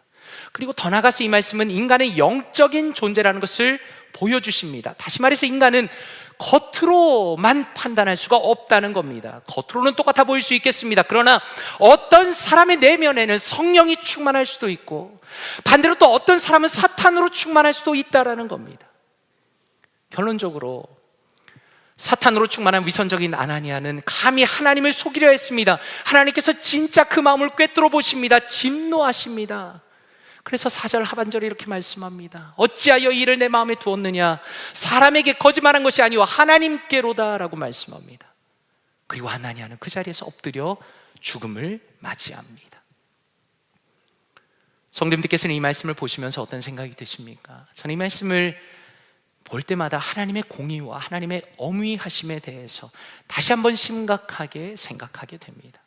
그리고 더 나아가서 이 말씀은 인간의 영적인 존재라는 것을 보여주십니다. 다시 말해서 인간은 겉으로만 판단할 수가 없다는 겁니다. 겉으로는 똑같아 보일 수 있겠습니다. 그러나 어떤 사람의 내면에는 성령이 충만할 수도 있고 반대로 또 어떤 사람은 사탄으로 충만할 수도 있다는 겁니다. 결론적으로 사탄으로 충만한 위선적인 아나니아는 감히 하나님을 속이려 했습니다. 하나님께서 진짜 그 마음을 꿰뚫어 보십니다. 진노하십니다. 그래서 4절 하반절에 이렇게 말씀합니다. 어찌하여 이 일을 내 마음에 두었느냐? 사람에게 거짓말한 것이 아니오 하나님께로다 라고 말씀합니다. 그리고 아나니아는 그 자리에서 엎드려 죽음을 맞이합니다. 성도님들께서는 이 말씀을 보시면서 어떤 생각이 드십니까? 저는 이 말씀을 볼 때마다 하나님의 공의와 하나님의 어미하심에 대해서 다시 한번 심각하게 생각하게 됩니다.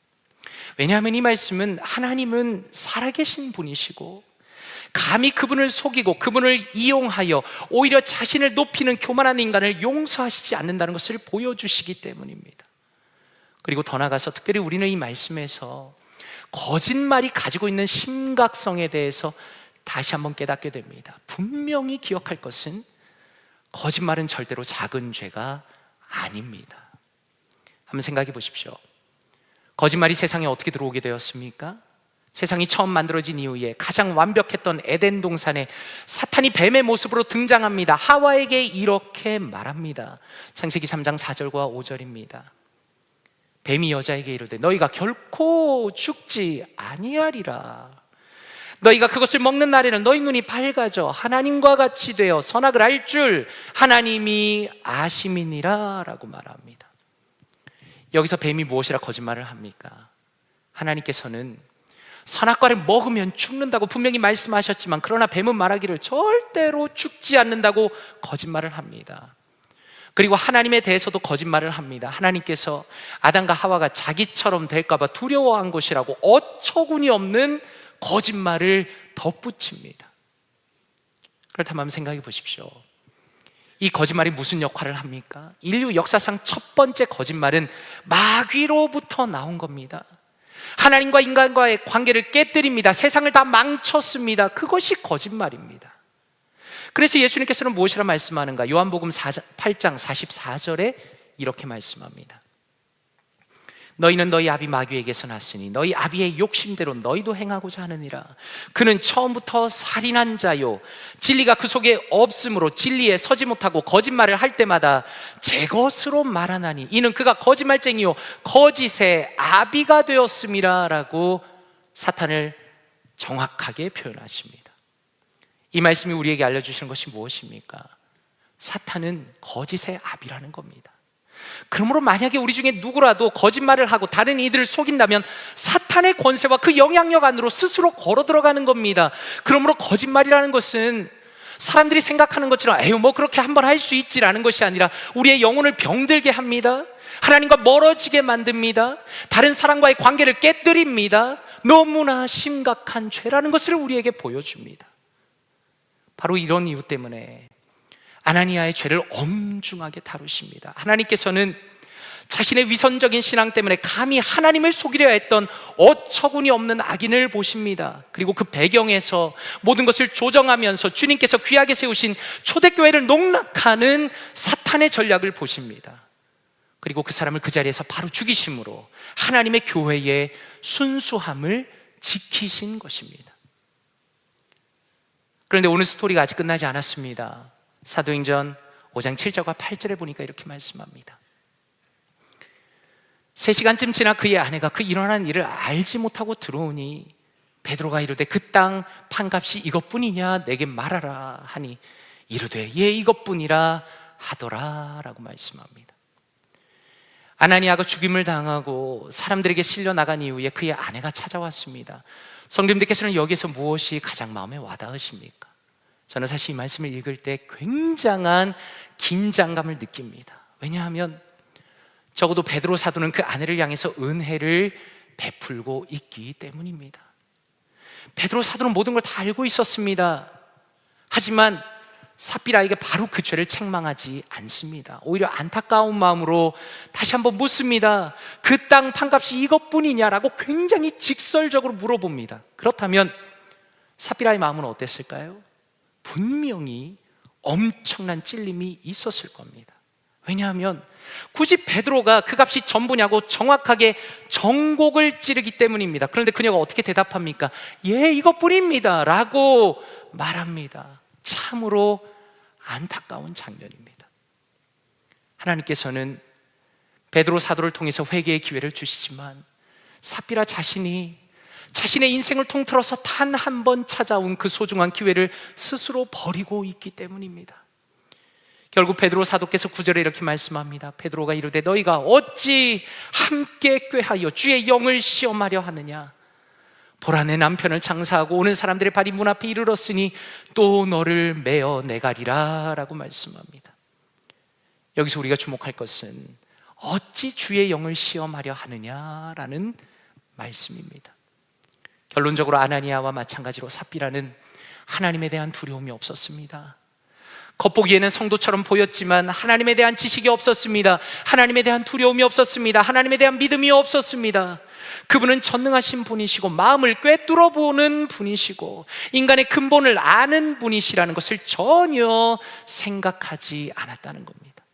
왜냐하면 이 말씀은 하나님은 살아계신 분이시고 감히 그분을 속이고 그분을 이용하여 오히려 자신을 높이는 교만한 인간을 용서하시지 않는다는 것을 보여주시기 때문입니다. 그리고 더 나아가서 특별히 우리는 이 말씀에서 거짓말이 가지고 있는 심각성에 대해서 다시 한번 깨닫게 됩니다. 분명히 기억할 것은 거짓말은 절대로 작은 죄가 아닙니다. 한번 생각해 보십시오. 거짓말이 세상에 어떻게 들어오게 되었습니까? 세상이 처음 만들어진 이후에 가장 완벽했던 에덴 동산에 사탄이 뱀의 모습으로 등장합니다. 하와에게 이렇게 말합니다. 창세기 3장 4절과 5절입니다. 뱀이 여자에게 이르되 너희가 결코 죽지 아니하리라. 너희가 그것을 먹는 날에는 너희 눈이 밝아져 하나님과 같이 되어 선악을 알 줄 하나님이 아심이니라 라고 말합니다. 여기서 뱀이 무엇이라 거짓말을 합니까? 하나님께서는 선악과를 먹으면 죽는다고 분명히 말씀하셨지만 그러나 뱀은 말하기를 절대로 죽지 않는다고 거짓말을 합니다. 그리고 하나님에 대해서도 거짓말을 합니다. 하나님께서 아담과 하와가 자기처럼 될까 봐 두려워한 것이라고 어처구니 없는 거짓말을 덧붙입니다. 그렇다면 한번 생각해 보십시오. 이 거짓말이 무슨 역할을 합니까? 인류 역사상 첫 번째 거짓말은 마귀로부터 나온 겁니다. 하나님과 인간과의 관계를 깨뜨립니다. 세상을 다 망쳤습니다. 그것이 거짓말입니다. 그래서 예수님께서는 무엇이라 말씀하는가? 요한복음 8장 44절에 이렇게 말씀합니다. 너희는 너희 아비 마귀에게서 났으니 너희 아비의 욕심대로 너희도 행하고자 하느니라. 그는 처음부터 살인한 자요 진리가 그 속에 없으므로 진리에 서지 못하고 거짓말을 할 때마다 제 것으로 말하나니 이는 그가 거짓말쟁이요 거짓의 아비가 되었음이라 라고 사탄을 정확하게 표현하십니다. 이 말씀이 우리에게 알려주시는 것이 무엇입니까? 사탄은 거짓의 아비라는 겁니다. 그러므로 만약에 우리 중에 누구라도 거짓말을 하고 다른 이들을 속인다면 사탄의 권세와 그 영향력 안으로 스스로 걸어 들어가는 겁니다. 그러므로 거짓말이라는 것은 사람들이 생각하는 것처럼 에휴 뭐 그렇게 한번 할 수 있지라는 것이 아니라 우리의 영혼을 병들게 합니다. 하나님과 멀어지게 만듭니다. 다른 사람과의 관계를 깨뜨립니다. 너무나 심각한 죄라는 것을 우리에게 보여줍니다. 바로 이런 이유 때문에 아나니아의 죄를 엄중하게 다루십니다. 하나님께서는 자신의 위선적인 신앙 때문에 감히 하나님을 속이려 했던 어처구니 없는 악인을 보십니다. 그리고 그 배경에서 모든 것을 조정하면서 주님께서 귀하게 세우신 초대교회를 농락하는 사탄의 전략을 보십니다. 그리고 그 사람을 그 자리에서 바로 죽이심으로 하나님의 교회의 순수함을 지키신 것입니다. 그런데 오늘 스토리가 아직 끝나지 않았습니다. 사도행전 5장 7절과 8절에 보니까 이렇게 말씀합니다. 3시간쯤 지나 그의 아내가 그 일어난 일을 알지 못하고 들어오니 베드로가 이르되 그 땅 판값이 이것뿐이냐 내게 말하라 하니 이르되 예 이것뿐이라 하더라 라고 말씀합니다. 아나니아가 죽임을 당하고 사람들에게 실려 나간 이후에 그의 아내가 찾아왔습니다. 성도님들께서는 여기서 무엇이 가장 마음에 와닿으십니까? 저는 사실 이 말씀을 읽을 때 굉장한 긴장감을 느낍니다. 왜냐하면 적어도 베드로 사도는 그 아내를 향해서 은혜를 베풀고 있기 때문입니다. 베드로 사도는 모든 걸 다 알고 있었습니다. 하지만 삽비라에게 바로 그 죄를 책망하지 않습니다. 오히려 안타까운 마음으로 다시 한번 묻습니다. 그 땅 판값이 이것뿐이냐라고 굉장히 직설적으로 물어봅니다. 그렇다면 삽비라의 마음은 어땠을까요? 분명히 엄청난 찔림이 있었을 겁니다. 왜냐하면 굳이 베드로가 그 값이 전부냐고 정확하게 정곡을 찌르기 때문입니다. 그런데 그녀가 어떻게 대답합니까? 예, 이것뿐입니다 라고 말합니다. 참으로 안타까운 장면입니다. 하나님께서는 베드로 사도를 통해서 회개의 기회를 주시지만 삽비라 자신이 자신의 인생을 통틀어서 단 한 번 찾아온 그 소중한 기회를 스스로 버리고 있기 때문입니다. 결국 베드로 사도께서 9절에 이렇게 말씀합니다. 베드로가 이르되 너희가 어찌 함께 꾀하여 주의 영을 시험하려 하느냐? 보라 내 남편을 장사하고 오는 사람들의 발이 문 앞에 이르렀으니 또 너를 메어 내가리라 라고 말씀합니다. 여기서 우리가 주목할 것은 어찌 주의 영을 시험하려 하느냐라는 말씀입니다. 결론적으로 아나니아와 마찬가지로 삽비라는 하나님에 대한 두려움이 없었습니다. 겉보기에는 성도처럼 보였지만 하나님에 대한 지식이 없었습니다. 하나님에 대한 두려움이 없었습니다. 하나님에 대한 믿음이 없었습니다. 그분은 전능하신 분이시고 마음을 꿰뚫어 보는 분이시고 인간의 근본을 아는 분이시라는 것을 전혀 생각하지 않았다는 겁니다.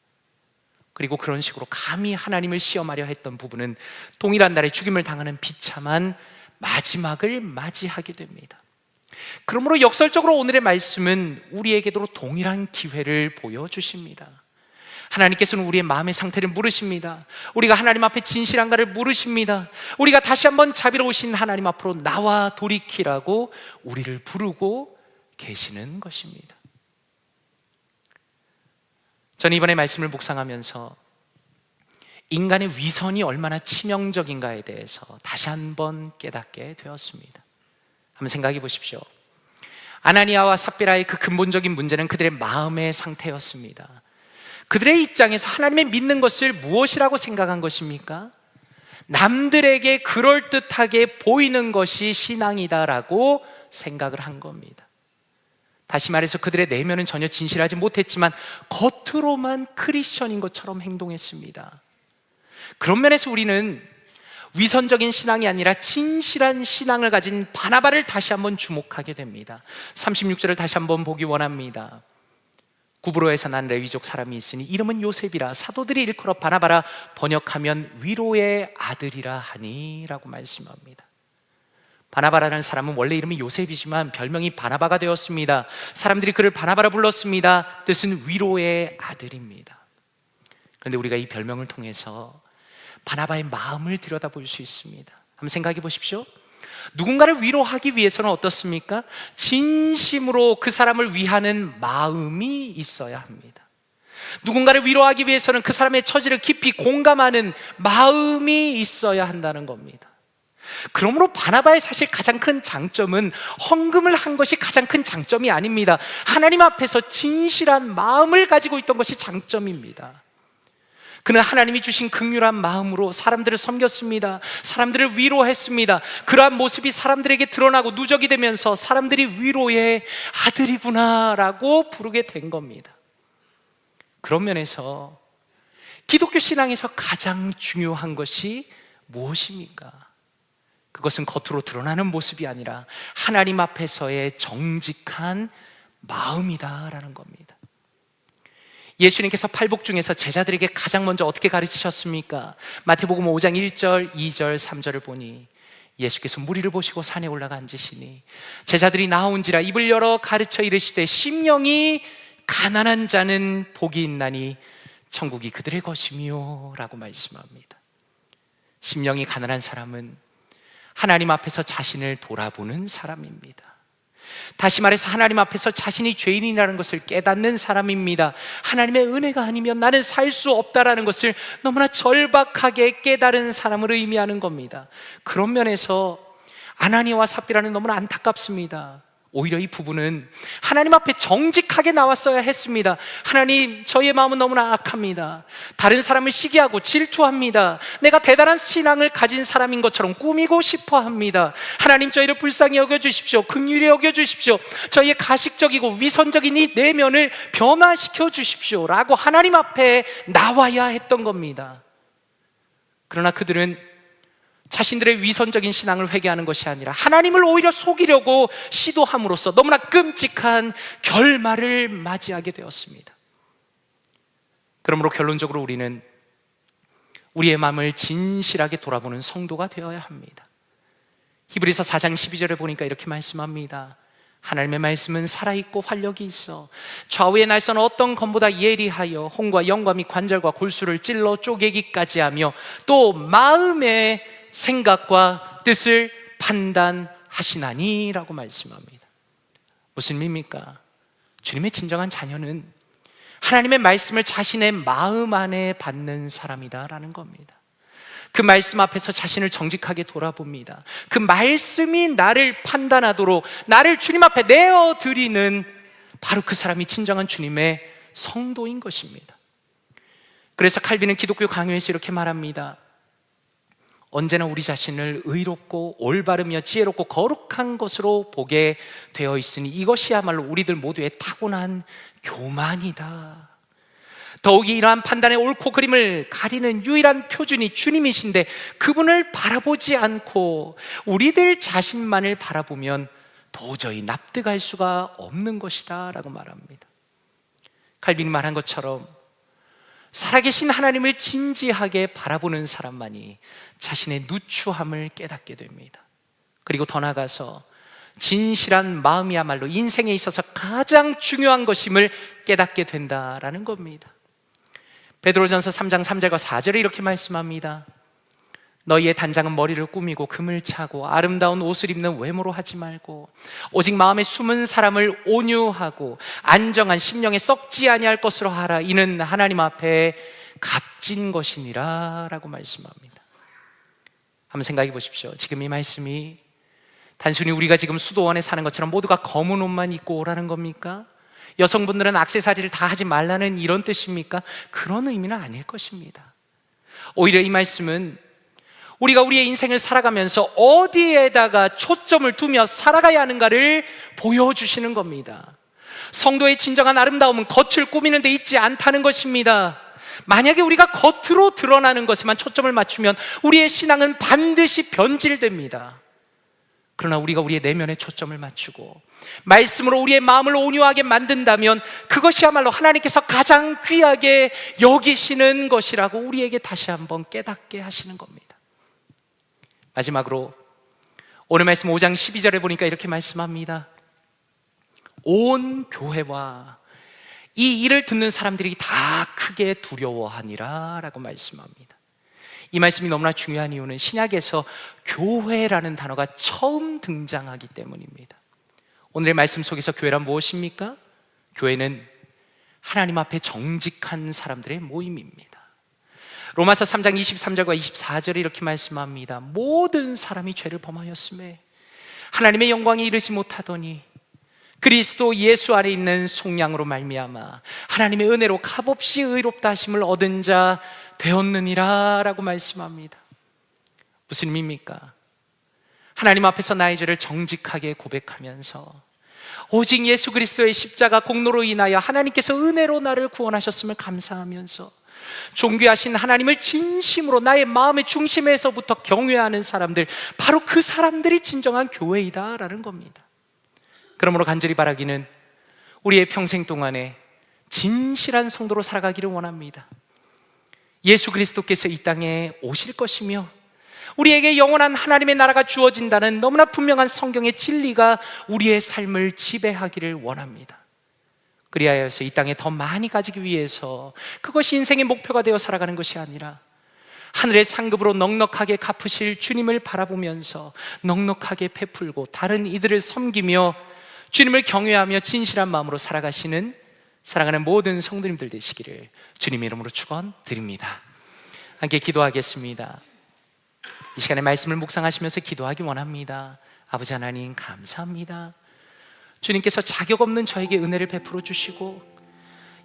그리고 그런 식으로 감히 하나님을 시험하려 했던 부부는 동일한 날에 죽임을 당하는 비참한 마지막을 맞이하게 됩니다. 그러므로 역설적으로 오늘의 말씀은 우리에게도 동일한 기회를 보여주십니다. 하나님께서는 우리의 마음의 상태를 물으십니다. 우리가 하나님 앞에 진실한가를 물으십니다. 우리가 다시 한번 자비로우신 하나님 앞으로 나와 돌이키라고 우리를 부르고 계시는 것입니다. 저는 이번에 말씀을 묵상하면서 인간의 위선이 얼마나 치명적인가에 대해서 다시 한번 깨닫게 되었습니다. 한번 생각해 보십시오. 아나니아와 삽비라의 그 근본적인 문제는 그들의 마음의 상태였습니다. 그들의 입장에서 하나님의 믿는 것을 무엇이라고 생각한 것입니까? 남들에게 그럴듯하게 보이는 것이 신앙이다라고 생각을 한 겁니다. 다시 말해서 그들의 내면은 전혀 진실하지 못했지만 겉으로만 크리스천인 것처럼 행동했습니다. 그런 면에서 우리는 위선적인 신앙이 아니라 진실한 신앙을 가진 바나바를 다시 한번 주목하게 됩니다. 36절을 다시 한번 보기 원합니다. 구브로에서 난 레위족 사람이 있으니 이름은 요셉이라 사도들이 일컬어 바나바라 번역하면 위로의 아들이라 하니 라고 말씀합니다. 바나바라는 사람은 원래 이름이 요셉이지만 별명이 바나바가 되었습니다. 사람들이 그를 바나바라 불렀습니다. 뜻은 위로의 아들입니다. 그런데 우리가 이 별명을 통해서 바나바의 마음을 들여다볼 수 있습니다. 한번 생각해 보십시오. 누군가를 위로하기 위해서는 어떻습니까? 진심으로 그 사람을 위하는 마음이 있어야 합니다. 누군가를 위로하기 위해서는 그 사람의 처지를 깊이 공감하는 마음이 있어야 한다는 겁니다. 그러므로 바나바의 사실 가장 큰 장점은 헌금을 한 것이 가장 큰 장점이 아닙니다. 하나님 앞에서 진실한 마음을 가지고 있던 것이 장점입니다. 그는 하나님이 주신 긍휼한 마음으로 사람들을 섬겼습니다. 사람들을 위로했습니다. 그러한 모습이 사람들에게 드러나고 누적이 되면서 사람들이 위로의 아들이구나 라고 부르게 된 겁니다. 그런 면에서 기독교 신앙에서 가장 중요한 것이 무엇입니까? 그것은 겉으로 드러나는 모습이 아니라 하나님 앞에서의 정직한 마음이다라는 겁니다. 예수님께서 팔복 중에서 제자들에게 가장 먼저 어떻게 가르치셨습니까? 마태복음 5장 1절, 2절, 3절을 보니 예수께서 무리를 보시고 산에 올라가 앉으시니 제자들이 나온지라 입을 열어 가르쳐 이르시되 심령이 가난한 자는 복이 있나니 천국이 그들의 것이며 라고 말씀합니다. 심령이 가난한 사람은 하나님 앞에서 자신을 돌아보는 사람입니다. 다시 말해서 하나님 앞에서 자신이 죄인이라는 것을 깨닫는 사람입니다. 하나님의 은혜가 아니면 나는 살 수 없다라는 것을 너무나 절박하게 깨달은 사람을 의미하는 겁니다. 그런 면에서 아나니아와 삽비라는 너무나 안타깝습니다. 오히려 이 부부는 하나님 앞에 정직하게 나왔어야 했습니다. 하나님, 저희의 마음은 너무나 악합니다. 다른 사람을 시기하고 질투합니다. 내가 대단한 신앙을 가진 사람인 것처럼 꾸미고 싶어 합니다. 하나님, 저희를 불쌍히 여겨주십시오. 긍휼히 여겨주십시오. 저희의 가식적이고 위선적인 이 내면을 변화시켜 주십시오 라고 하나님 앞에 나와야 했던 겁니다. 그러나 그들은 자신들의 위선적인 신앙을 회개하는 것이 아니라 하나님을 오히려 속이려고 시도함으로써 너무나 끔찍한 결말을 맞이하게 되었습니다. 그러므로 결론적으로 우리는 우리의 마음을 진실하게 돌아보는 성도가 되어야 합니다. 히브리서 4장 12절에 보니까 이렇게 말씀합니다. 하나님의 말씀은 살아있고 활력이 있어 좌우의 날선 어떤 검보다 예리하여 혼과 영과 및 관절과 골수를 찔러 쪼개기까지 하며 또 마음의 생각과 뜻을 판단하시나니 라고 말씀합니다. 무슨 의미입니까? 주님의 진정한 자녀는 하나님의 말씀을 자신의 마음 안에 받는 사람이다 라는 겁니다. 그 말씀 앞에서 자신을 정직하게 돌아봅니다. 그 말씀이 나를 판단하도록 나를 주님 앞에 내어드리는 바로 그 사람이 진정한 주님의 성도인 것입니다. 그래서 칼빈은 기독교 강요에서 이렇게 말합니다. 언제나 우리 자신을 의롭고 올바르며 지혜롭고 거룩한 것으로 보게 되어 있으니 이것이야말로 우리들 모두의 타고난 교만이다. 더욱이 이러한 판단의 옳고 그름을 가리는 유일한 표준이 주님이신데 그분을 바라보지 않고 우리들 자신만을 바라보면 도저히 납득할 수가 없는 것이다 라고 말합니다. 칼빈이 말한 것처럼 살아계신 하나님을 진지하게 바라보는 사람만이 자신의 누추함을 깨닫게 됩니다. 그리고 더 나아가서 진실한 마음이야말로 인생에 있어서 가장 중요한 것임을 깨닫게 된다라는 겁니다. 베드로전서 3장 3절과 4절에 이렇게 말씀합니다. 너희의 단장은 머리를 꾸미고 금을 차고 아름다운 옷을 입는 외모로 하지 말고 오직 마음에 숨은 사람을 온유하고 안정한 심령에 썩지 아니할 것으로 하라. 이는 하나님 앞에 값진 것이니라 라고 말씀합니다. 한번 생각해 보십시오. 지금 이 말씀이 단순히 우리가 지금 수도원에 사는 것처럼 모두가 검은 옷만 입고 오라는 겁니까? 여성분들은 액세서리를 다 하지 말라는 이런 뜻입니까? 그런 의미는 아닐 것입니다. 오히려 이 말씀은 우리가 우리의 인생을 살아가면서 어디에다가 초점을 두며 살아가야 하는가를 보여주시는 겁니다. 성도의 진정한 아름다움은 겉을 꾸미는 데 있지 않다는 것입니다. 만약에 우리가 겉으로 드러나는 것에만 초점을 맞추면 우리의 신앙은 반드시 변질됩니다. 그러나 우리가 우리의 내면에 초점을 맞추고 말씀으로 우리의 마음을 온유하게 만든다면 그것이야말로 하나님께서 가장 귀하게 여기시는 것이라고 우리에게 다시 한번 깨닫게 하시는 겁니다. 마지막으로 오늘 말씀 5장 12절에 보니까 이렇게 말씀합니다. 온 교회와 이 일을 듣는 사람들이 다 크게 두려워하니라 라고 말씀합니다. 이 말씀이 너무나 중요한 이유는 신약에서 교회라는 단어가 처음 등장하기 때문입니다. 오늘의 말씀 속에서 교회란 무엇입니까? 교회는 하나님 앞에 정직한 사람들의 모임입니다. 로마서 3장 23절과 24절에 이렇게 말씀합니다. 모든 사람이 죄를 범하였음에 하나님의 영광에 이르지 못하더니 그리스도 예수 안에 있는 속량으로 말미암아 하나님의 은혜로 값없이 의롭다 하심을 얻은 자 되었느니라 라고 말씀합니다. 무슨 의미입니까? 하나님 앞에서 나의 죄를 정직하게 고백하면서 오직 예수 그리스도의 십자가 공로로 인하여 하나님께서 은혜로 나를 구원하셨음을 감사하면서 존귀하신 하나님을 진심으로 나의 마음의 중심에서부터 경외하는 사람들, 바로 그 사람들이 진정한 교회이다 라는 겁니다. 그러므로 간절히 바라기는 우리의 평생 동안에 진실한 성도로 살아가기를 원합니다. 예수 그리스도께서 이 땅에 오실 것이며 우리에게 영원한 하나님의 나라가 주어진다는 너무나 분명한 성경의 진리가 우리의 삶을 지배하기를 원합니다. 그리하여서 이 땅에 더 많이 가지기 위해서 그것이 인생의 목표가 되어 살아가는 것이 아니라 하늘의 상급으로 넉넉하게 갚으실 주님을 바라보면서 넉넉하게 베풀고 다른 이들을 섬기며 주님을 경외하며 진실한 마음으로 살아가시는 사랑하는 모든 성도님들 되시기를 주님의 이름으로 축원드립니다. 함께 기도하겠습니다. 이 시간에 말씀을 묵상하시면서 기도하기 원합니다. 아버지 하나님 감사합니다. 주님께서 자격 없는 저에게 은혜를 베풀어 주시고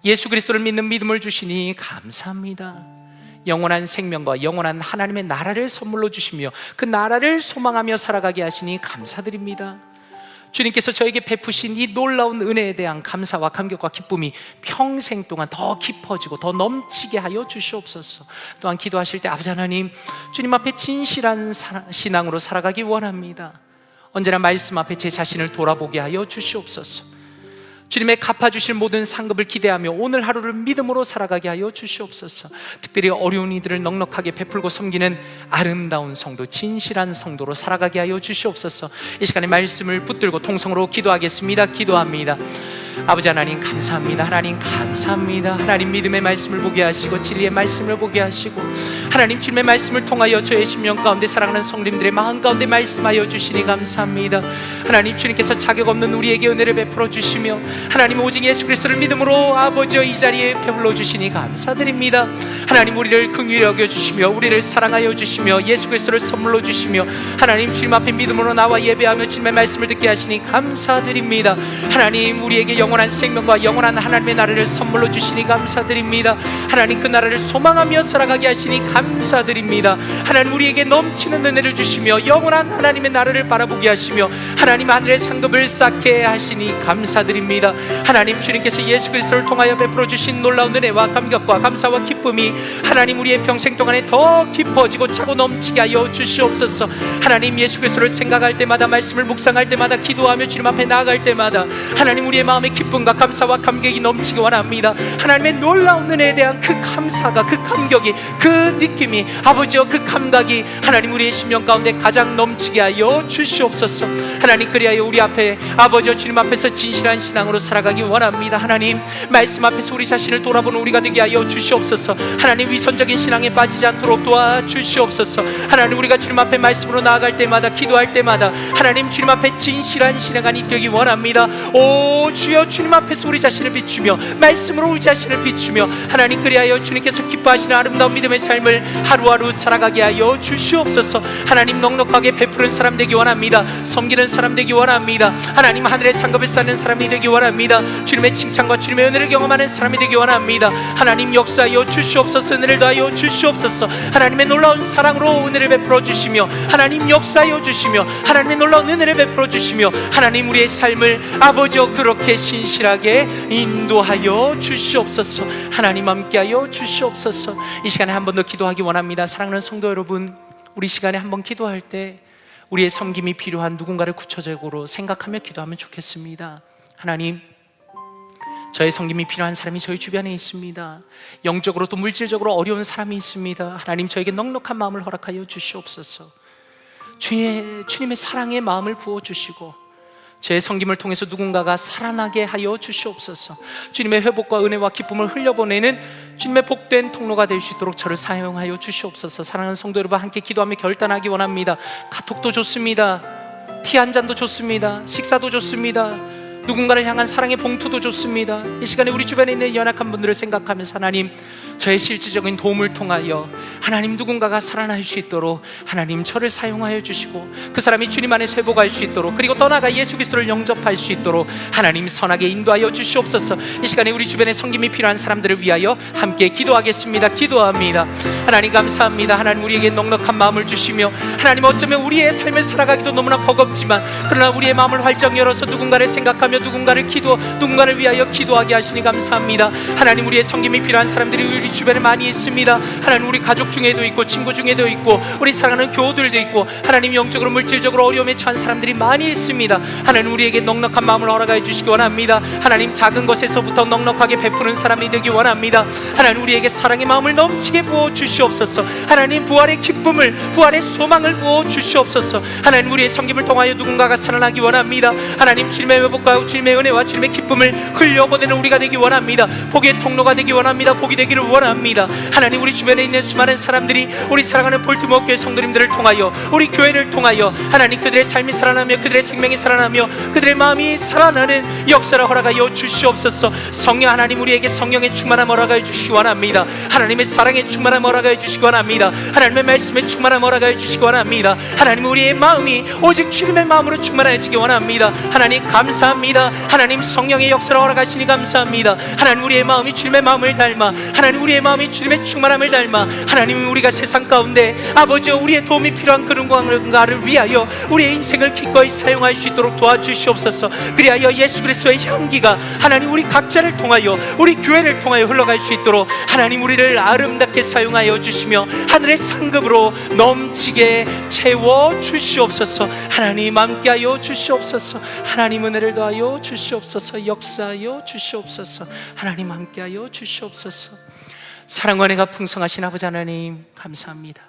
예수 그리스도를 믿는 믿음을 주시니 감사합니다. 영원한 생명과 영원한 하나님의 나라를 선물로 주시며 그 나라를 소망하며 살아가게 하시니 감사드립니다. 주님께서 저에게 베푸신 이 놀라운 은혜에 대한 감사와 감격과 기쁨이 평생 동안 더 깊어지고 더 넘치게 하여 주시옵소서. 또한 기도하실 때 아버지 하나님, 주님 앞에 진실한 신앙으로 살아가기 원합니다. 언제나 말씀 앞에 제 자신을 돌아보게 하여 주시옵소서. 주님의 갚아주실 모든 상급을 기대하며 오늘 하루를 믿음으로 살아가게 하여 주시옵소서. 특별히 어려운 이들을 넉넉하게 베풀고 섬기는 아름다운 성도, 진실한 성도로 살아가게 하여 주시옵소서. 이 시간에 말씀을 붙들고 통성으로 기도하겠습니다. 기도합니다. 아버지 하나님 감사합니다. 하나님 감사합니다. 하나님 믿음의 말씀을 보게 하시고 진리의 말씀을 보게 하시고 하나님 주님의 말씀을 통하여 저의 심령 가운데 사랑하는 성도님들의 마음 가운데 말씀하여 주시니 감사합니다. 하나님 주님께서 자격 없는 우리에게 은혜를 베풀어 주시며 하나님 오직 예수 그리스도를 믿음으로 아버지여 이 자리에 배불러 주시니 감사드립니다. 하나님 우리를 긍휼히 여겨 주시며 우리를 사랑하여 주시며 예수 그리스도를 선물로 주시며 하나님 주님 앞에 믿음으로 나와 예배하며 주님의 말씀을 듣게 하시니 감사드립니다. 하나님 우리에게 영원한 생명과 영원한 하나님의 나라를 선물로 주시니 감사드립니다. 하나님 그 나라를 소망하며 살아가게 하시니 감사드립니다. 하나님 우리에게 넘치는 은혜를 주시며 영원한 하나님의 나라를 바라보게 하시며 하나님 하늘의 상급을 쌓게 하시니 감사드립니다. 하나님 주님께서 예수 그리스도를 통하여 베풀어 주신 놀라운 은혜와 감격과 감사와 기쁨이 하나님 우리의 평생 동안에 더 깊어지고 차고 넘치게 하여 주시옵소서. 하나님 예수 그리스도를 생각할 때마다 말씀을 묵상할 때마다 기도하며 주님 앞에 나아갈 때마다 하나님 우리의 마음에 기쁨과 감사와 감격이 넘치기 원합니다. 하나님의 놀라운 은혜에 대한 그 감사가 그 감격이 그 느낌이 아버지여 그 감각이 하나님 우리의 심령 가운데 가장 넘치게 하여 주시옵소서. 하나님 그리하여 우리 앞에 아버지여 주님 앞에서 진실한 신앙으로 살아가기 원합니다. 하나님 말씀 앞에서 우리 자신을 돌아보는 우리가 되게 하여 주시옵소서. 하나님 위선적인 신앙에 빠지지 않도록 도와주시옵소서. 하나님 우리가 주님 앞에 말씀으로 나아갈 때마다 기도할 때마다 하나님 주님 앞에 진실한 신앙이 되기 원합니다. 오 주여 주님 앞에서 우리 자신을 비추며 말씀으로 우리 자신을 비추며 하나님 그리하여 주님께서 기뻐하시는 아름다운 믿음의 삶을 하루하루 살아가게 하여 주시옵소서. 하나님 넉넉하게 베푸는 사람 되기 원합니다. 섬기는 사람 되기 원합니다. 하나님 하늘의 상급을 쌓는 사람이 되기 원합니다. 주님의 칭찬과 주님의 은혜를 경험하는 사람이 되기 원합니다. 하나님 역사하여 주시옵소서. 은혜를 더하여 주시옵소서. 하나님의 놀라운 사랑으로 은혜를 베풀어 주시며 하나님 역사하여 주시며 하나님의 놀라운 은혜를 베풀어 주시며 하나님 우리의 삶을 아버지여 그렇게 신실하게 인도하여 주시옵소서. 하나님 함께하여 주시옵소서. 이 시간에 한 번 더 기도하기 원합니다. 사랑하는 성도 여러분, 우리 시간에 한 번 기도할 때 우리의 섬김이 필요한 누군가를 구체적으로 생각하며 기도하면 좋겠습니다. 하나님 저의 섬김이 필요한 사람이 저희 주변에 있습니다. 영적으로 또 물질적으로 어려운 사람이 있습니다. 하나님 저에게 넉넉한 마음을 허락하여 주시옵소서. 주님의 사랑의 마음을 부어주시고 제 섬김을 통해서 누군가가 살아나게 하여 주시옵소서. 주님의 회복과 은혜와 기쁨을 흘려보내는 주님의 복된 통로가 될 수 있도록 저를 사용하여 주시옵소서. 사랑하는 성도 여러분, 함께 기도하며 결단하기 원합니다. 카톡도 좋습니다. 티 한 잔도 좋습니다. 식사도 좋습니다. 누군가를 향한 사랑의 봉투도 좋습니다. 이 시간에 우리 주변에 있는 연약한 분들을 생각하면서 하나님, 저의 실질적인 도움을 통하여 하나님 누군가가 살아날 수 있도록 하나님 저를 사용하여 주시고, 그 사람이 주님 안에 회복할 수 있도록, 그리고 떠나가 예수 그리스도를 영접할 수 있도록 하나님 선하게 인도하여 주시옵소서. 이 시간에 우리 주변에 섬김이 필요한 사람들을 위하여 함께 기도하겠습니다. 기도합니다. 하나님 감사합니다. 하나님 우리에게 넉넉한 마음을 주시며, 하나님 어쩌면 우리의 삶을 살아가기도 너무나 버겁지만 그러나 우리의 마음을 활짝 열어서 누군가를 생각하며 누군가를 위하여 기도하게 하시니 감사합니다. 하나님 우리의 섬김이 필요한 사람들이 우리 주변에 많이 있습니다. 하나님 우리 가족 중에도 있고 친구 중에도 있고 우리 사랑하는 교우들도 있고 하나님 영적으로 물질적으로 어려움에 처한 사람들이 많이 있습니다. 하나님 우리에게 넉넉한 마음을 허락하여 주시기 원합니다. 하나님 작은 것에서부터 넉넉하게 베푸는 사람이 되기 원합니다. 하나님 우리에게 사랑의 마음을 넘치게 부어 주시옵소서. 하나님 부활의 기쁨을, 부활의 소망을 부어 주시옵소서. 하나님 우리의 섬김을 통하여 누군가가 살아나기 원합니다. 하나님 주님의 회복과 주님의 은혜와 주님의 기쁨을 흘려보내는 우리가 되기 원합니다. 복의 통로가 되기 원합니다. 복이 되기를 원합니다. 하나님 우리 주변에 있는 수많은 사람들이 우리 사랑하는 볼티모어 교회 성도님들을 통하여, 우리 교회를 통하여 하나님 그들의 삶이 살아나며 그들의 생명이 살아나며 그들의 마음이 살아나는 역사를 허락하여 주시옵소서. 성령 하나님 우리에게 성령의 충만함 허락하여 주시기 원합니다. 하나님의 사랑의 충만함 허락하여 주시기 원합니다. 하나님의 말씀의 충만함 허락하여 주시기 원합니다. 하나님 우리의 마음이 오직 주님의 마음으로 충만해지기 원합니다. 하나님 감사합니다. 하나님 성령의 역사를 허락하시니 감사합니다. 하나님 우리의 마음이 주님의 마음을 닮아, 하나님 우리의 마음이 주님의 충만함을 닮아 하나님 우리가 세상 가운데 아버지여 우리의 도움이 필요한 그런 누군가를 위하여 우리의 인생을 기꺼이 사용할 수 있도록 도와주시옵소서. 그리하여 예수 그리스도의 향기가 하나님 우리 각자를 통하여, 우리 교회를 통하여 흘러갈 수 있도록 하나님 우리를 아름답게 사용하여 주시며 하늘의 상급으로 넘치게 채워 주시옵소서. 하나님 함께하여 주시옵소서. 하나님 은혜를 더하여 주시옵소서. 역사하여 주시옵소서. 하나님 함께하여 주시옵소서. 사랑과 은혜가 풍성하신 아버지 하나님 감사합니다.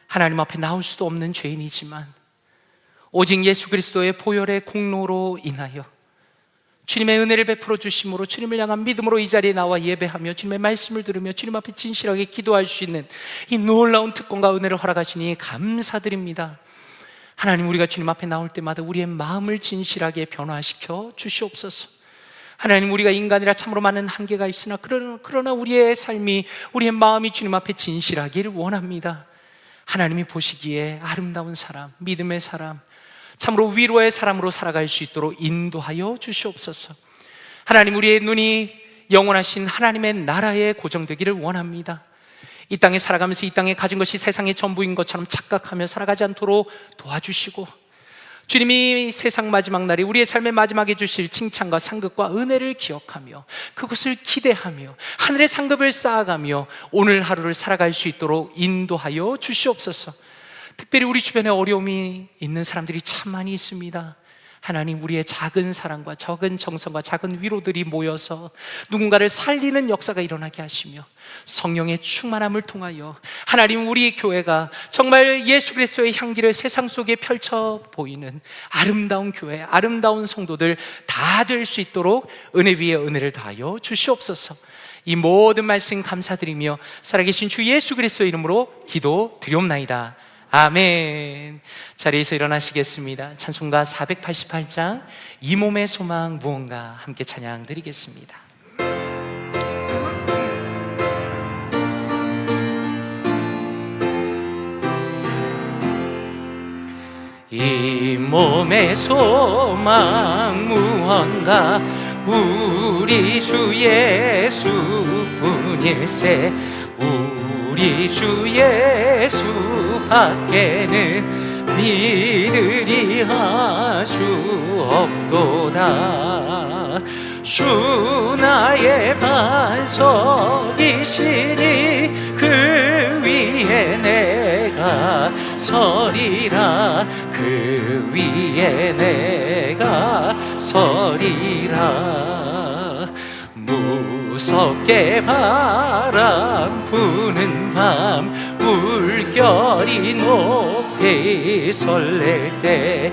하나님 앞에 나올 수도 없는 죄인이지만 오직 예수 그리스도의 보혈의 공로로 인하여 주님의 은혜를 베풀어 주심으로 주님을 향한 믿음으로 이 자리에 나와 예배하며 주님의 말씀을 들으며 주님 앞에 진실하게 기도할 수 있는 이 놀라운 특권과 은혜를 허락하시니 감사드립니다. 하나님 우리가 주님 앞에 나올 때마다 우리의 마음을 진실하게 변화시켜 주시옵소서. 하나님 우리가 인간이라 참으로 많은 한계가 있으나 그러나 우리의 삶이, 우리의 마음이 주님 앞에 진실하기를 원합니다. 하나님이 보시기에 아름다운 사람, 믿음의 사람, 참으로 위로의 사람으로 살아갈 수 있도록 인도하여 주시옵소서. 하나님 우리의 눈이 영원하신 하나님의 나라에 고정되기를 원합니다. 이 땅에 살아가면서 이 땅에 가진 것이 세상의 전부인 것처럼 착각하며 살아가지 않도록 도와주시고, 주님이 세상 마지막 날에 우리의 삶의 마지막에 주실 칭찬과 상급과 은혜를 기억하며 그것을 기대하며 하늘의 상급을 쌓아가며 오늘 하루를 살아갈 수 있도록 인도하여 주시옵소서. 특별히 우리 주변에 어려움이 있는 사람들이 참 많이 있습니다. 하나님 우리의 작은 사랑과 적은 정성과 작은 위로들이 모여서 누군가를 살리는 역사가 일어나게 하시며 성령의 충만함을 통하여 하나님 우리 교회가 정말 예수 그리스도의 향기를 세상 속에 펼쳐 보이는 아름다운 교회, 아름다운 성도들 다 될 수 있도록 은혜 위에 은혜를 더하여 주시옵소서. 이 모든 말씀 감사드리며 살아계신 주 예수 그리스도의 이름으로 기도드리옵나이다. 아멘. 자리에서 일어나시겠습니다. 찬송가 488장 이 몸의 소망 무언가 함께 찬양 드리겠습니다. 이 몸의 소망 무언가 우리 주 예수뿐일세. 우리 주 예수 밖에는 믿으리 아주 없도다. 주 나의 반석이시니 그 위에 내가 서리라. 그 위에 내가 서리라. 무섭게 바람 부는 밤 물결이 높이 설렐 때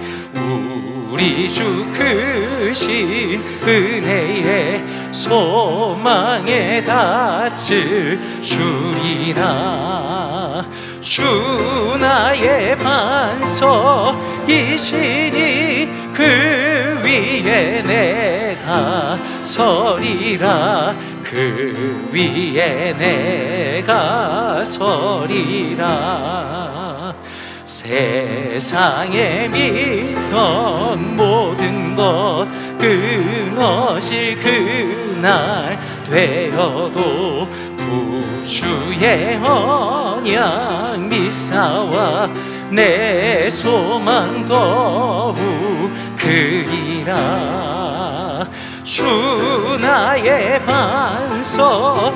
우리 주 크신 은혜에 소망에 닿을 줄이나. 주 나의 반석이시니 그 위에 내가 서리라. 그 위에 내가 서리라. 세상에 믿던 모든 것 끊어질 그날 되어도 구주의 언약 믿사와 내 소망 더욱 크리라. 주 나의 반석이시니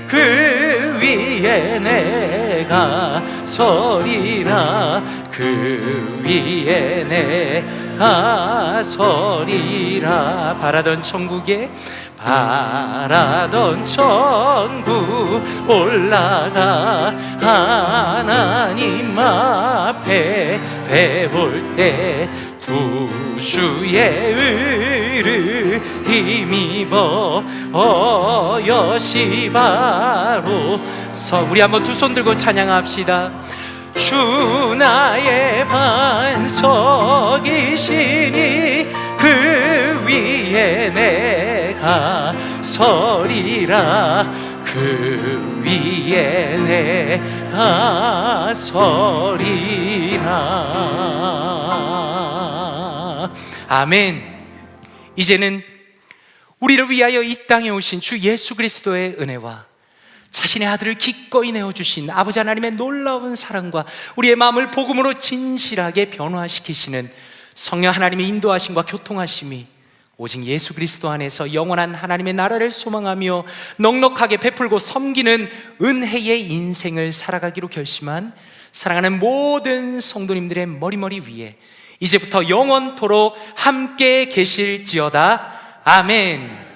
그 위에 내가 서리라. 그 위에 내가 서리라. 바라던 천국에 바라던 천국 올라가 하나님 앞에 배울 때 구주의 의를 힘입어 여시바로서 우리 한번 두 손 들고 찬양합시다. 주 나의 반석이시니 그 위에 내가 서리라. 그 위에 내가 서리라. 아멘. 이제는 우리를 위하여 이 땅에 오신 주 예수 그리스도의 은혜와 자신의 아들을 기꺼이 내어주신 아버지 하나님의 놀라운 사랑과 우리의 마음을 복음으로 진실하게 변화시키시는 성령 하나님의 인도하심과 교통하심이 오직 예수 그리스도 안에서 영원한 하나님의 나라를 소망하며 넉넉하게 베풀고 섬기는 은혜의 인생을 살아가기로 결심한 사랑하는 모든 성도님들의 머리머리 위에 이제부터 영원토록 함께 계실지어다. 아멘.